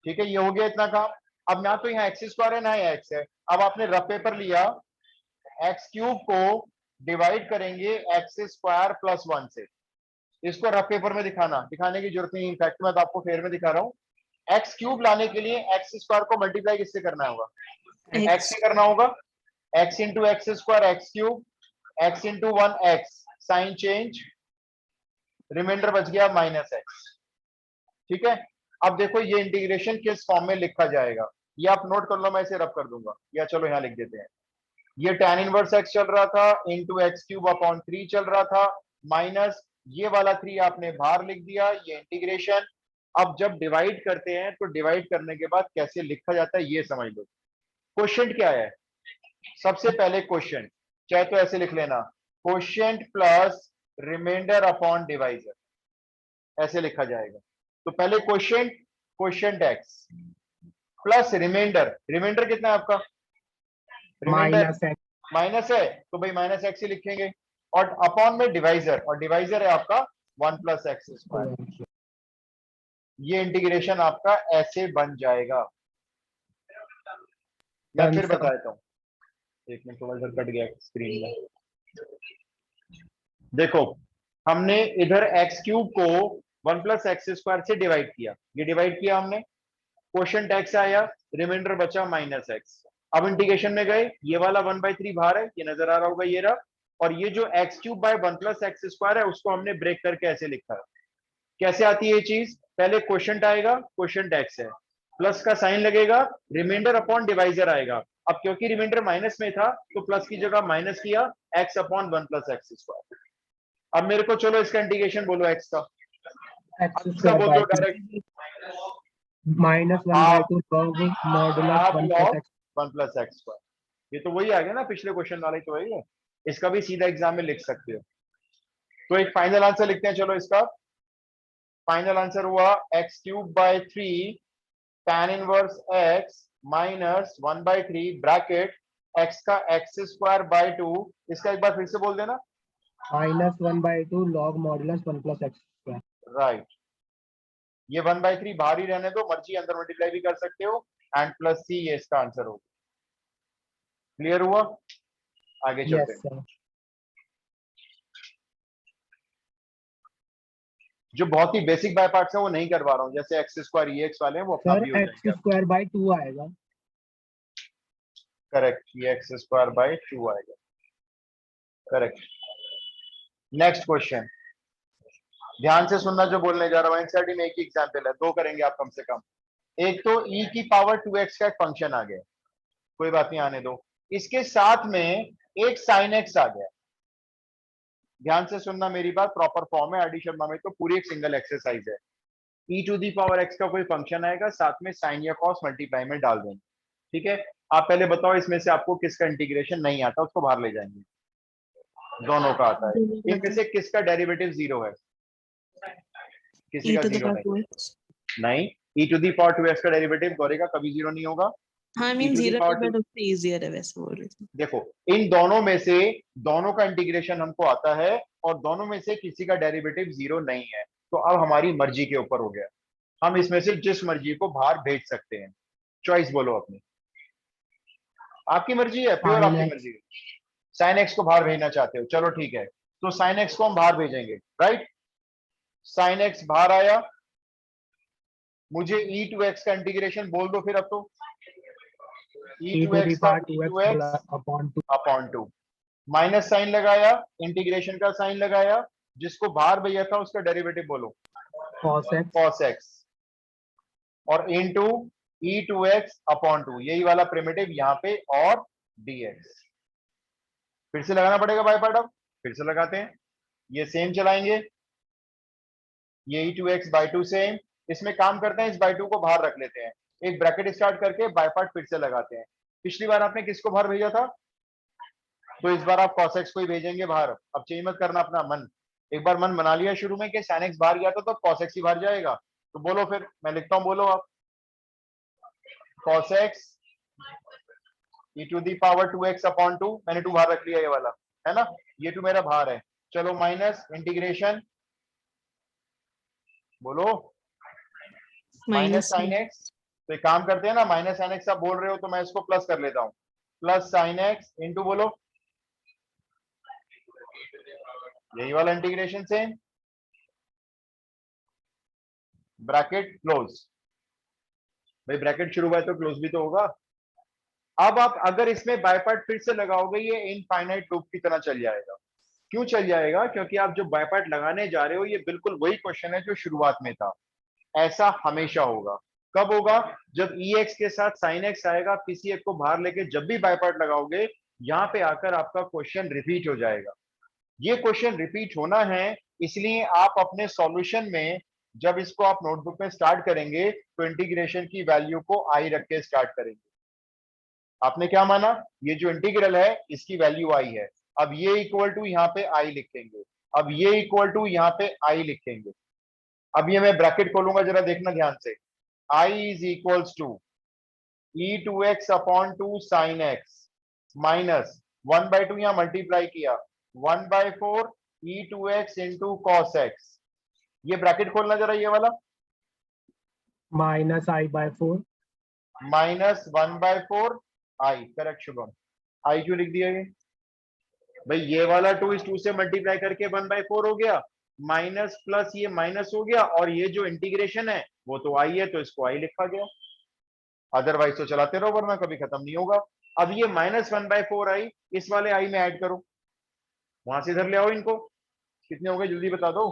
ठीक है, ये हो गया इतना काम। अब ना तो यहाँ एक्स स्क्वायर है ना ही एक्स है। अब आपने रफ पेपर लिया, एक्स क्यूब को डिवाइड करेंगे एक्स स्क्वायर प्लस 1 से। इसको रफ पेपर में दिखाने की जरूरत नहीं, इनफैक्ट मैं तो आपको फेयर में दिखा रहा हूँ। एक्स क्यूब लाने के लिए एक्स स्क्वायर को मल्टीप्लाई किससे करना होगा? एक्स से करना होगा। X into X square X cube, X into 1 X, sign change, remainder बच गया माइनस एक्स। ठीक है, अब देखो ये इंटीग्रेशन किस फॉर्म में लिखा जाएगा, ये आप नोट कर लो, मैं इसे रब कर दूंगा, या चलो यहाँ लिख देते हैं। ये tan इनवर्स x चल रहा था, इंटू एक्स क्यूब अपॉन 3 चल रहा था, माइनस ये वाला 3 आपने बाहर लिख दिया, ये इंटीग्रेशन। अब जब डिवाइड करते हैं तो डिवाइड करने के बाद कैसे लिखा जाता है ये समझ लो। क्वेश्चन क्या है? सबसे पहले क्वेश्चन, चाहे तो ऐसे लिख लेना, question plus remainder upon divisor, ऐसे लिखा जाएगा। तो पहले question, question X plus remainder, remainder कितना है आपका? Reminder minus x. माइनस है तो भाई माइनस एक्स ही लिखेंगे, और अपॉन में डिवाइजर, और डिवाइजर है आपका 1 प्लस एक्स स्क्वायर। ये इंटीग्रेशन आपका ऐसे बन जाएगा। मैं फिर बता देता हूँ, एक मिनट, थोड़ा इधर कट गया स्क्रीन में। देखो हमने इधर एक्स क्यूब को 1 प्लस एक्स स्क्वायर से डिवाइड किया, ये डिवाइड किया हमने, क्वोशिएंट एक्स आया, रिमाइंडर बचा माइनस एक्स। अब इंटीग्रेशन में गए, ये वाला 1/3 बाहर है, ये नजर आ रहा होगा, ये रहा। और ये जो x cube by 1 plus x square है उसको हमने ब्रेक करके ऐसे लिखा है। कैसे आती है ये चीज? पहले क्वोशिएंट आएगा, क्वोशिएंट एक्स है, प्लस का साइन लगेगा, रिमाइंडर अपॉन डिवाइजर आएगा। अब क्योंकि रिमाइंडर माइनस में था तो प्लस की जगह माइनस किया, x upon 1 plus x square. अब मेरे को चलो इसका इंटीग्रेशन बोलो एक्स का, एक्स इसका स्क्वायर बोल बाय दो direct, minus 1/2 log modulus half 1 plus log x. 1 plus x square. ये तो वही आ गया ना, पिछले क्वेश्चन वाला ही तो वही है। इसका भी सीधा एग्जाम में लिख सकते हो। तो एक फाइनल आंसर लिखते हैं, चलो इसका फाइनल आंसर हुआ x cube by 3 tan inverse x minus 1/3 bracket x का एक्स स्क्वायर बाय 2। इसका एक बार फिर से बोल देना, minus 1/2 log modulus 1 plus x square. Right. ये 1/3 बाहर ही रहने दो, मर्जी अंदर मल्टीप्लाई भी कर सकते हो, एंड प्लस सी, ये इसका आंसर होगा। क्लियर हुआ? आगे चलते यस हैं। सर। जो बहुत ही बेसिक बाय पार्ट्स है वो नहीं करवा रहा हूँ, जैसे एक्स स्क्वायर ई एक्स वाले हैं, वो अपना सर भी हो एक्स जाएंगे। स्क्वायर बाय 2 आएगा। करेक्ट, ये एक्स स्क्वायर बाय 2 आएगा, करेक्ट। नेक्स्ट क्वेश्चन, ध्यान से सुनना जो बोलने जा रहा हूँ। एनसीईआरटी में एक ही एग्जाम्पल है, 2 करेंगे आप कम से कम। एक तो e की पावर 2x का एक फंक्शन आ गया, कोई बात नहीं, आने दो। इसके साथ में एक sin x आ गया, ध्यान से सुनना मेरी बात, प्रॉपर फॉर्म है आर डी शर्मा में, तो पूरी एक सिंगल एक्सरसाइज है। e to the power x का कोई फंक्शन आएगा, साथ में साइन या कॉस मल्टीप्लाई में डाल देंगे, ठीक है। आप पहले बताओ इसमें से आपको किसका इंटीग्रेशन नहीं आता, उसको बाहर ले जाएंगे। दोनों का आता है। दोनों का इनमें आता से किसका डेरिवेटिव जीरो है? किसी e का to the जीरो power नहीं। 2x। नहीं, e to the power 2x का डेरिवेटिव गौरी का कभी जीरो नहीं होगा। हाँ, I e mean to the 0 power है, but उससे easier है, वैसे बोल रही थी। देखो, इन दोनों में से दोनों का इंटीग्रेशन हमको आता है, और दोनों में से किसी का डेरिवेटिव जीरो नहीं है, तो अब हमारी मर्जी के ऊपर हो गया, हम इसमें से जिस मर्जी को बाहर भेज सकते हैं। चॉइस बोलो अपनी, आपकी मर्जी है, प्योर साइन आपकी एक्स। मर्जी है। साइन एक्स को बाहर भेजना चाहते हो, चलो ठीक है, तो साइन एक्स को हम बाहर भेजेंगे, राइट। साइन एक्स बाहर आया, मुझे ई टू एक्स का इंटीग्रेशन बोल दो फिर अब तो। E e to to the X का power E to 2x X upon 2 upon two, minus sign लगाया, इंटीग्रेशन का साइन लगाया, जिसको बाहर भेजा था उसका डेरिवेटिव बोलो, cos x cos x, और into E to x upon two, यही वाला प्रिमिटिव यहाँ पे, और dx। फिर से लगाना पड़ेगा बाय पार्ट, अब फिर से लगाते हैं, ये सेम चलाएंगे, ये E to x by two same, इसमें काम करते हैं, इस बाई टू को बाहर रख लेते हैं, एक ब्रैकेट स्टार्ट करके बाय पार्ट फिर से लगाते हैं। पिछली बार आपने किसको बाहर भेजा था, तो इस बार आप cos x को ही भेजेंगे बाहर, अब चेंज मत करना अपना मन। एक बार मन बना लिया शुरू में कि sin x बाहर गया था, तो cos x ही बाहर जाएगा, तो बोलो फिर, मैं लिखता हूं, बोलो आप। cos x e to the power 2x upon 2, मैंने 2 बाहर रख लिया, ये वाला है ना, ये 2 मेरा बाहर है, चलो माइनस इंटीग्रेशन बोलो, माइनस माइनस साइन एक्स। तो एक काम करते हैं ना, माइनस साइन एक्स आप बोल रहे हो तो मैं इसको प्लस कर लेता हूं, प्लस साइन एक्स इंटू बोलो, यही वाला इंटीग्रेशन से, ब्रैकेट क्लोज, भाई ब्रैकेट शुरू हुआ है तो क्लोज भी तो होगा। अब आप अगर इसमें बाय पार्ट फिर से लगाओगे, ये इनफाइनाइट लूप की तरह चल जाएगा। क्यों चल जाएगा? क्योंकि आप जो बाय पार्ट लगाने जा रहे हो, ये बिल्कुल वही क्वेश्चन है जो शुरुआत में था। ऐसा हमेशा होगा। कब होगा? जब EX के साथ sin X आएगा, आप किसी एक को बाहर लेके जब भी बाय पार्ट लगाओगे, यहाँ पे आकर आपका क्वेश्चन रिपीट हो जाएगा। ये क्वेश्चन रिपीट होना है, इसलिए आप अपने सॉल्यूशन में जब इसको आप नोटबुक में स्टार्ट करेंगे, तो इंटीग्रेशन की वैल्यू को i रख के स्टार्ट करेंगे। आपने क्या माना? ये जो इंटीग्रल है इसकी वैल्यू i है। अब ये इक्वल टू यहाँ पे i लिखेंगे, अब ये इक्वल टू यहाँ पे i लिखेंगे। अब ये मैं ब्रैकेट खोलूंगा, जरा देखना ध्यान से, i is equals to E to x upon two sine x minus 1/2, यहां मल्टीप्लाई किया, 1/4 E to x into cos x. ये ब्रैकेट खोलना जरा, ये वाला, -i/4 minus 1/4 I, correct Shubham, I क्यों लिख दिया ये भाई? ये वाला 2 इस 2 से मल्टीप्लाई करके 1/4 हो गया, माइनस प्लस ये माइनस हो गया, और ये जो इंटीग्रेशन है वो तो आई है, तो इसको आई लिखा गया। अदरवाइज तो चलाते रहो, वरना कभी खत्म नहीं होगा। अब ये -1/4 आई इस वाले आई में ऐड करो, वहां से इधर ले आओ इनको, कितने हो गए जल्दी बता दो।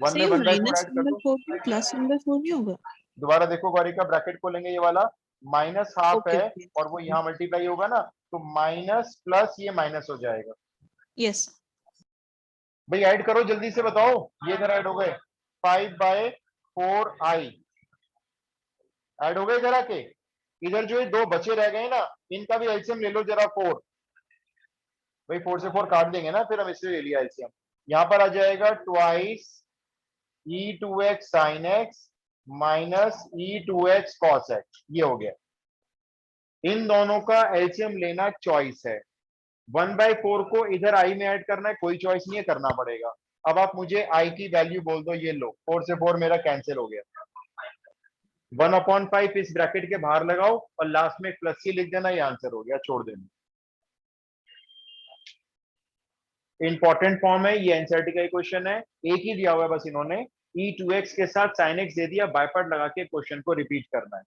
1 में सही, 1/4 माइनस ऐड कर वन बाई दो। फोर में प्लस 1/4 नहीं होगा? दोबारा देखो गौरी का, ब्रैकेट खोलेंगे ये वाला, माइनस हाफ ओके है ओके, और वो यहाँ मल्टीप्लाई होगा ना, तो माइनस प्लस ये माइनस हो जाएगा। यस। भाई ऐड करो जल्दी से, बताओ, ये इधर ऐड हो गए, 5/4 आई ऐड हो गए जरा के। इधर जो ये 2 बचे रह गए ना, इनका भी एलसीएम ले लो जरा, 4, भाई 4 से 4 काट देंगे ना, फिर हम इससे ले लिया एलसीएम। यहां पर आ जाएगा twice E to X sine x minus E to X cos x, ये हो गया। इन दोनों का एलसीएम लेना चॉइस है। 1/4 को इधर आई में ऐड करना है, कोई चॉइस नहीं है, करना पड़ेगा। अब आप मुझे आई की वैल्यू बोल दो, ये लो, 4 से 4 मेरा कैंसिल हो गया, 1/5 इस ब्रैकेट के बाहर लगाओ और लास्ट में प्लस ही लिख देना, ये आंसर हो गया, छोड़ देना। इंपॉर्टेंट फॉर्म है, ये एनसीईआरटी का क्वेश्चन है, एक ही दिया हुआ है बस, इन्होंने ई टू एक्स के साथ साइन एक्स दे दिया, बाय पार्ट लगा के क्वेश्चन को रिपीट करना है।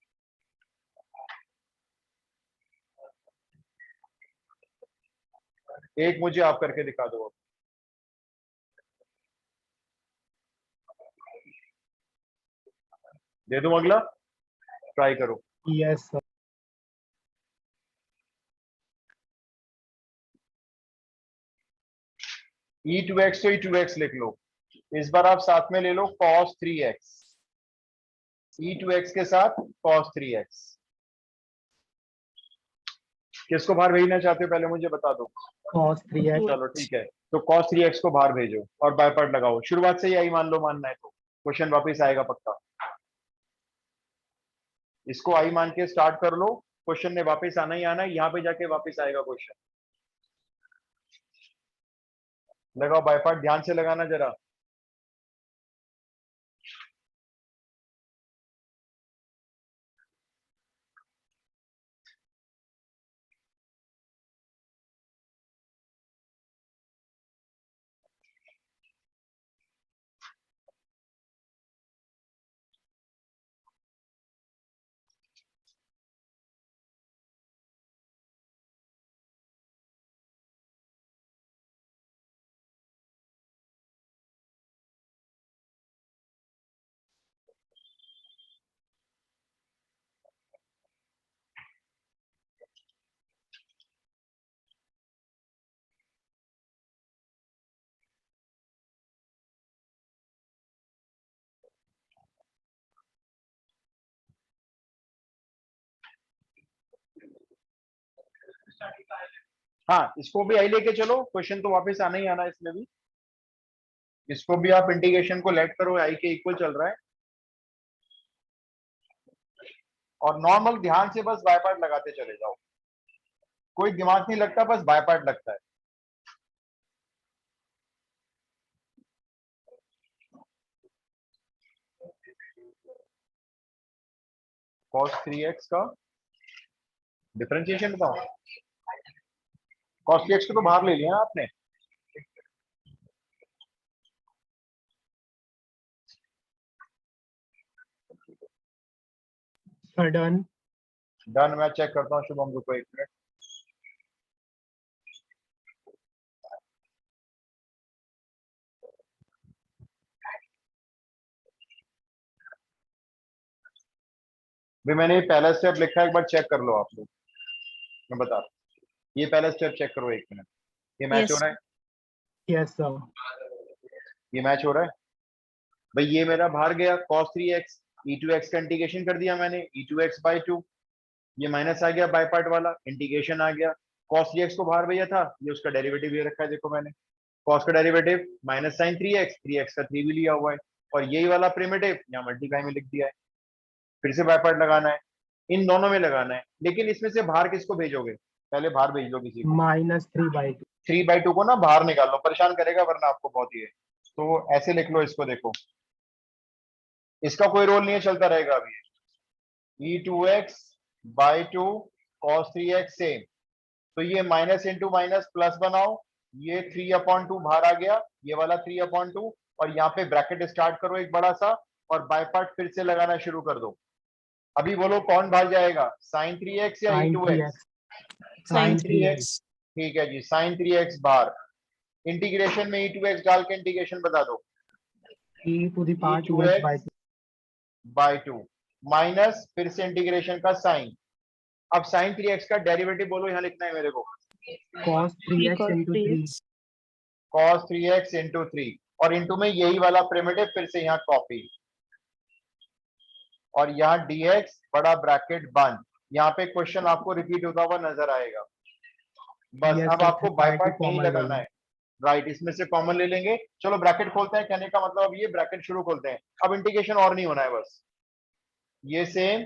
एक मुझे आप करके दिखा दो, दे दूं अगला, ट्राई करो। Yes sir. e2x तो e2x लिख लो, इस बार आप साथ में ले लो cos 3x, e2x के साथ cos 3x। किसको बाहर भेजना चाहते हो पहले मुझे बता दो। cos 3x। चलो ठीक है, तो cos 3x को बाहर भेजो और बाय पार्ट लगाओ। शुरुआत से ही आई मान लो, मानना है तो क्वेश्चन वापस आएगा पक्का। इसको आई मान के स्टार्ट कर लो, क्वेश्चन ने वापस आना ही आना है, यहाँ पे जाके वापस आएगा क्वेश्चन। लगाओ बाय पार्ट, ध्यान से लगाना जरा। हाँ, इसको भी आई लेके चलो, क्वेश्चन तो वापस आना ही आना है इसमें भी। इसको भी आप इंटीग्रेशन को लेट करो, आई के इक्वल चल रहा है, और नॉर्मल ध्यान से बस बाय पार्ट लगाते चले जाओ। कोई दिमाग नहीं लगता, बस बाय पार्ट लगता है। cos 3x का डिफरेंशिएशन बताओ। cos 3x को तो बाहर ले लिया आपने। डन। डन, मैं चेक करता हूँ शुभम, रुको एक मिनट। भी मैंने पहला स्टेप लिखा है, एक बार चेक कर लो आप लोग, मैं बता रहा हूँ। ये पहला स्टेप चेक करो, एक मिनट। ये मैच हो Yes. रहा है, यस सर। ये मैच हो रहा है भाई। ये मेरा बाहर गया cos 3x, e2x का इंटीग्रेशन कर दिया मैंने, e2x by 2। ये माइनस आ गया बाय पार्ट वाला, इंटीग्रेशन आ गया। cos 3x को बाहर भेजा था, ये उसका डेरिवेटिव ये रखा है, देखो मैंने cos का derivative minus sign 3x, 3x का 3 भी लिया हुआ है, और यही वाला प्रिमिटिव यहाँ मल्टीप्लाई में लिख दिया है। फिर से बाय पार्ट लगाना है, इन दोनों में लगाना है, लेकिन इसमें से बाहर किसको भेजोगे? पहले बाहर भेज लो किसी को। -3/2। 3/2 को ना बाहर निकाल लो, परेशान करेगा वरना आपको बहुत ही है। तो ऐसे लिख लो इसको, देखो इसका कोई रोल नहीं है, चलता रहेगा अभी। e2x by 2 cos 3x same, तो ये माइनस इंटू माइनस प्लस बनाओ, ये 3/2 बाहर आ गया, ये वाला 3/2, और यहाँ पे ब्रैकेट स्टार्ट करो एक बड़ा सा, और बाय पार्ट फिर से लगाना शुरू कर दो। अभी बोलो कौन बाहर जाएगा, साइन 3x या sin e2x? 3x। Sin sin 3x. ठीक है जी, साइन 3x बाहर। इंटीग्रेशन में e2x डाल के इंटीग्रेशन बता दो। e⁻2x/2 e2x by 2 माइनस फिर से इंटीग्रेशन का साइन। अब साइन 3x का डेरिवेटिव बोलो, यहाँ लिखना है मेरे को। cos 3x Cos into 3। 3x. cos 3x into 3, और इंटू में यही वाला प्रिमिटिव फिर से यहाँ कॉपी, और यहाँ dx बड़ा ब्रैकेट बंद। यहाँ पे क्वेश्चन आपको रिपीट होता हुआ नजर आएगा। बस यस अब सर, आपको बाय 3/2 पार्ट नहीं कॉमन ले लगाना लें। है, राइट, इसमें से कॉमन ले लेंगे। चलो ब्रैकेट खोलते हैं, कहने का मतलब अब ये ब्रैकेट शुरू खोलते हैं, अब इंटीग्रेशन और नहीं होना है, बस ये सेम,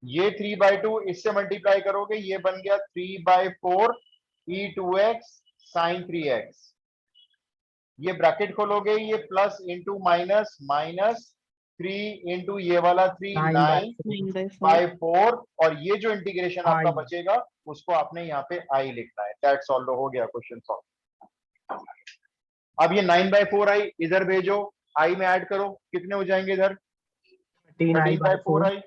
ये 3/2 इससे मल्टीप्लाई करोगे, ये बन गया 3/4 e2x sin 3x। ये ब्रैकेट खोलोगे, ये plus into minus, minus 3 into ये वाला 3, 9 9/4. बाय 4, और ये जो इंटीग्रेशन आपका I। बचेगा उसको आपने यहाँ पे आई लिखना है। दैट्स ऑल, हो गया क्वेश्चन सॉल्व। अब ये 9/4 आई इधर भेजो, आई में ऐड करो, कितने हो जाएंगे इधर? 13/4 13i/4। आई,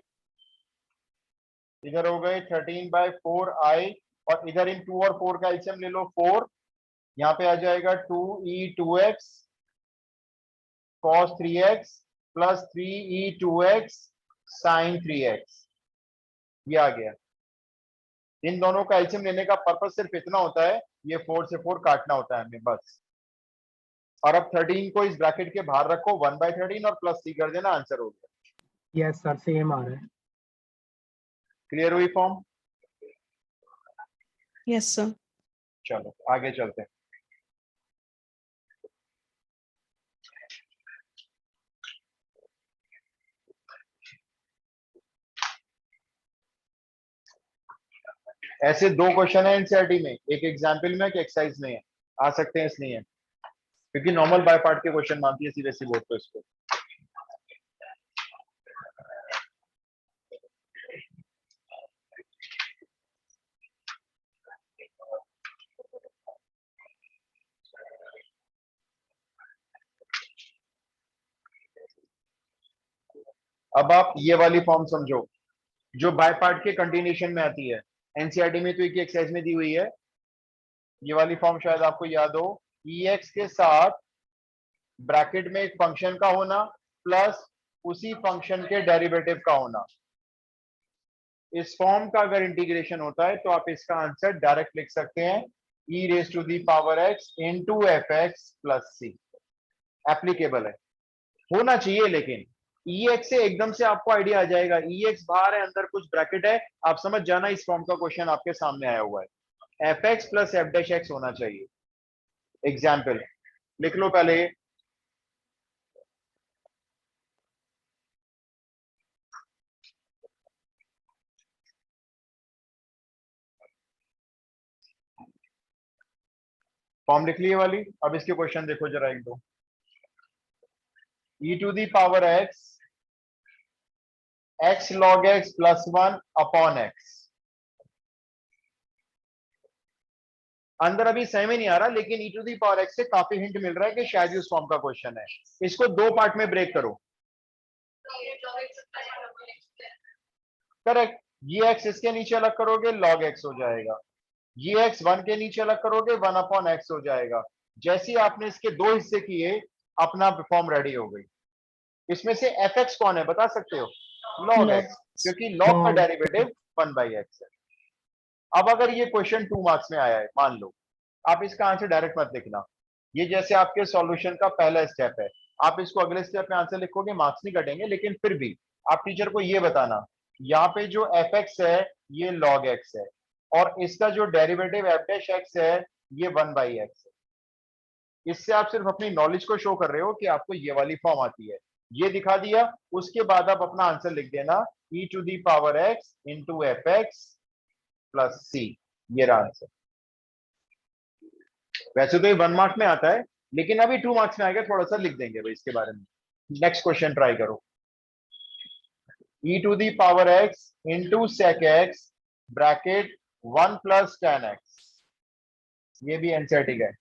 इधर हो गए 13/4 आई, और इधर इन 2 और 4 का एलसीएम ले लो 4, यहाँ पे आ जाएगा 2e2x cos 3x plus 3e2x sin 3x, ये आ गया। इन दोनों का एलसीएम लेने का पर्पस सिर्फ इतना होता है, ये 4 से 4 काटना होता है हमें बस। और अब 13 को इस ब्रैकेट के बाहर रखो, 1/13 और प्लस सी कर देना, आंसर हो गया। यस सर, सेम आ रहा है। क्लियर हुई फॉर्म? Yes sir. चलो आगे चलते हैं। ऐसे 2 क्वेश्चन है एनसीईआरटी में, एक एग्जाम्पल में, एक एक्सरसाइज में है, आ सकते हैं इसलिए है क्योंकि नॉर्मल बाय पार्ट के क्वेश्चन मानती है सीबीएसई बोर्ड तो इसको। अब आप ये वाली फॉर्म समझो जो बाय पार्ट के कंटिन्यूशन में आती है, एनसीईआरटी में तो एक एक्सरसाइज में दी हुई है। ये वाली फॉर्म शायद आपको याद हो, EX के साथ ब्रैकेट में एक फंक्शन का होना प्लस उसी फंक्शन के डेरिवेटिव का होना। इस फॉर्म का अगर इंटीग्रेशन होता है तो आप इसका आंसर डायरेक्ट लिख सकते हैं e raise to the power x into fx plus c। Applicable है, होना चाहिए, लेकिन EX से एकदम से आपको आइडिया आ जाएगा, EX बाहर है, अंदर कुछ ब्रैकेट है, आप समझ जाना इस फॉर्म का क्वेश्चन आपके सामने आया हुआ है। fx plus f dash x होना चाहिए। एग्जाम्पल लिख लो पहले, फॉर्म लिख लिए वाली। अब इसके क्वेश्चन देखो जरा एक दो। e to the power x log x plus 1 upon x। अंदर अभी सही में नहीं आ रहा, लेकिन e to the power x से काफी हिंट मिल रहा है कि शायद उस फॉर्म का क्वेश्चन है। इसको 2 पार्ट में ब्रेक करो। करेक्ट, ये x इसके नीचे अलग करोगे log x हो जाएगा, ये x 1 के नीचे अलग करोगे 1 अपॉन x हो जाएगा। जैसे ही आपने इसके 2 हिस्से किए, अपना फॉर्म रेडी हो गई। इसमें से fx कौन है बता सकते हो? log x, क्योंकि log का डेरिवेटिव 1/x है। अब अगर ये क्वेश्चन 2 मार्क्स में आया है, मान लो, आप इसका आंसर डायरेक्ट मत लिखना, ये जैसे आपके सॉल्यूशन का पहला स्टेप है, आप इसको अगले स्टेप में आंसर लिखोगे, मार्क्स नहीं कटेंगे, लेकिन फिर भी आप टीचर को ये बताना, यहाँ पे जो fx है ये log x है, और इसका जो डेरिवेटिव f डैश x है ये 1/x है। इससे आप सिर्फ अपनी नॉलेज को शो कर रहे हो कि आपको ये वाली फॉर्म आती है। ये दिखा दिया, उसके बाद आप अपना आंसर लिख देना e to the power x into fx plus c। ये रहा आंसर। वैसे तो ये 1 मार्क्स में आता है, लेकिन अभी 2 मार्क्स में आएगा, थोड़ा सा लिख देंगे भाई इसके बारे में। नेक्स्ट क्वेश्चन ट्राई करो। e to the power x into sec x bracket 1 plus tan x। ये भी एनसीईआरटी का है।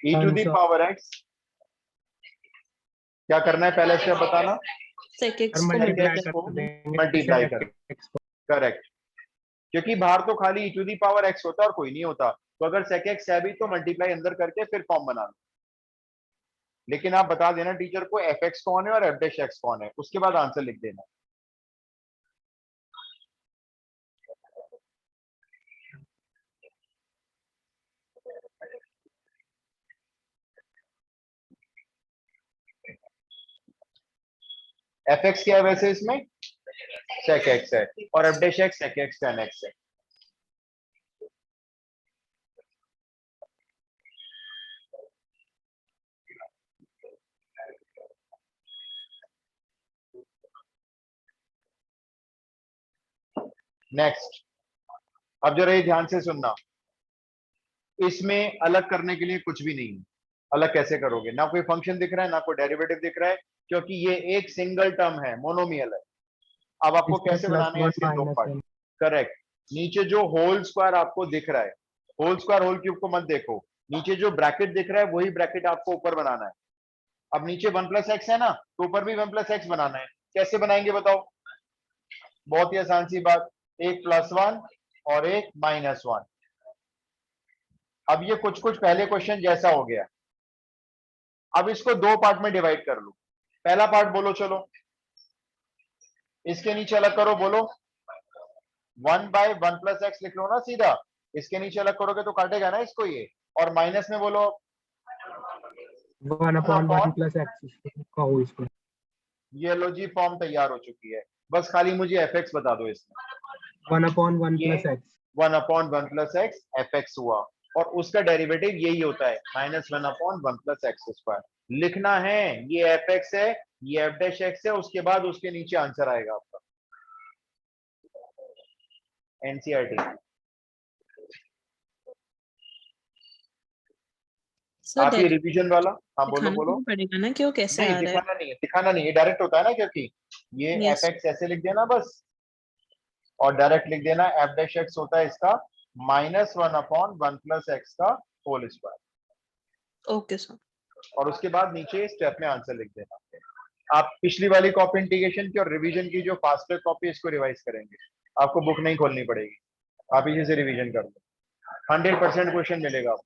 e to the power x क्या करना है, पहले स्टेप बताना। sec x को मल्टीप्लाई multiply कर देंगे, मल्टीप्लाई करो, करेक्ट, क्योंकि बाहर तो खाली e to the power x होता है और कोई नहीं होता, तो अगर sec x है भी तो मल्टीप्लाई अंदर करके फिर फॉर्म बना लो। लेकिन आप बता देना टीचर को fx कौन है और f डैश x कौन है, उसके बाद आंसर लिख देना। fx क्या है वैसे इसमें? sec x है, और f dash x sec x tan x है। नेक्स्ट, अब जरा ये ध्यान से सुनना, इसमें अलग करने के लिए कुछ भी नहीं है। अलग कैसे करोगे? ना कोई फंक्शन दिख रहा है, ना कोई डेरिवेटिव दिख रहा है, क्योंकि ये एक सिंगल टर्म है, मोनोमियल है। अब आपको कैसे बनाने हैं इसके 2 पार्ट? करेक्ट, नीचे जो होल स्क्वायर आपको दिख रहा है, होल स्क्वायर होल क्यूब को मत देखो, नीचे जो ब्रैकेट दिख रहा है वही ब्रैकेट आपको ऊपर बनाना है। अब नीचे 1 प्लस एक्स है ना, तो ऊपर भी 1 प्लस एक्स बनाना है। कैसे बनाएंगे बताओ? बहुत ही आसान सी बात, एक +1 और एक -1। अब ये कुछ कुछ पहले क्वेश्चन जैसा हो गया। अब इसको 2 पार्ट में डिवाइड कर लो। पहला पार्ट बोलो, चलो इसके नीचे अलग करो, बोलो 1/1 + x लिख लो ना सीधा, इसके नीचे अलग करोगे तो काटेगा ना इसको ये, और माइनस में बोलो 1/1 + x का होल स्क्वायर। ये लो जी फॉर्म तैयार हो चुकी है, बस खाली मुझे fx बता दो इसमें। 1/1 ये + x 1/1 + x fx हुआ, और उसका डेरिवेटिव यही होता है -1/1 + x²। लिखना है ये fx है, ये f' है, उसके बाद उसके नीचे आंसर आएगा आपका। एनसीईआरटी सर आप ये रिवीजन वाला, हाँ बोलो दिखाना बोलो। तो पड़ेगा ना कि वो कैसे नहीं आ रहा है। दिखाना नहीं है, दिखाना नहीं है, डायरेक्ट होता है ना, क्योंकि ये यस fx ऐसे लिख देना बस, और डायरेक्ट लिख देना f' होता है इसका -1/1 + x का होल स्क्वायर, ओके सर। और उसके बाद नीचे स्टेप में आंसर लिख देना। आप पिछली वाली कॉपी इंटीग्रेशन की और रिवीजन की जो फास्टर कॉपी, इसको रिवाइज करेंगे, आपको बुक नहीं खोलनी पड़ेगी, आप इसी से रिवीजन कर लो, 100% क्वेश्चन मिलेगा आपको।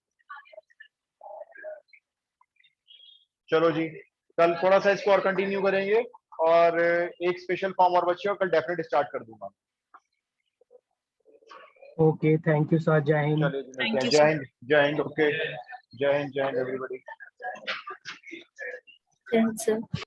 चलो जी, कल थोड़ा सा इसको और कंटिन्यू करेंगे, और एक स्पेशल फॉर्म और बच्चे, और कल डेफिनेट स्टार्ट कर दूंगा। ओके, थैंक यू सर, जय हिंद। चलिए जी, मिलते थैंक हैं। यू जय सर। हिंद, जय हिंद। ओके, जय हिंद एवरीबॉडी। Thanks, sir.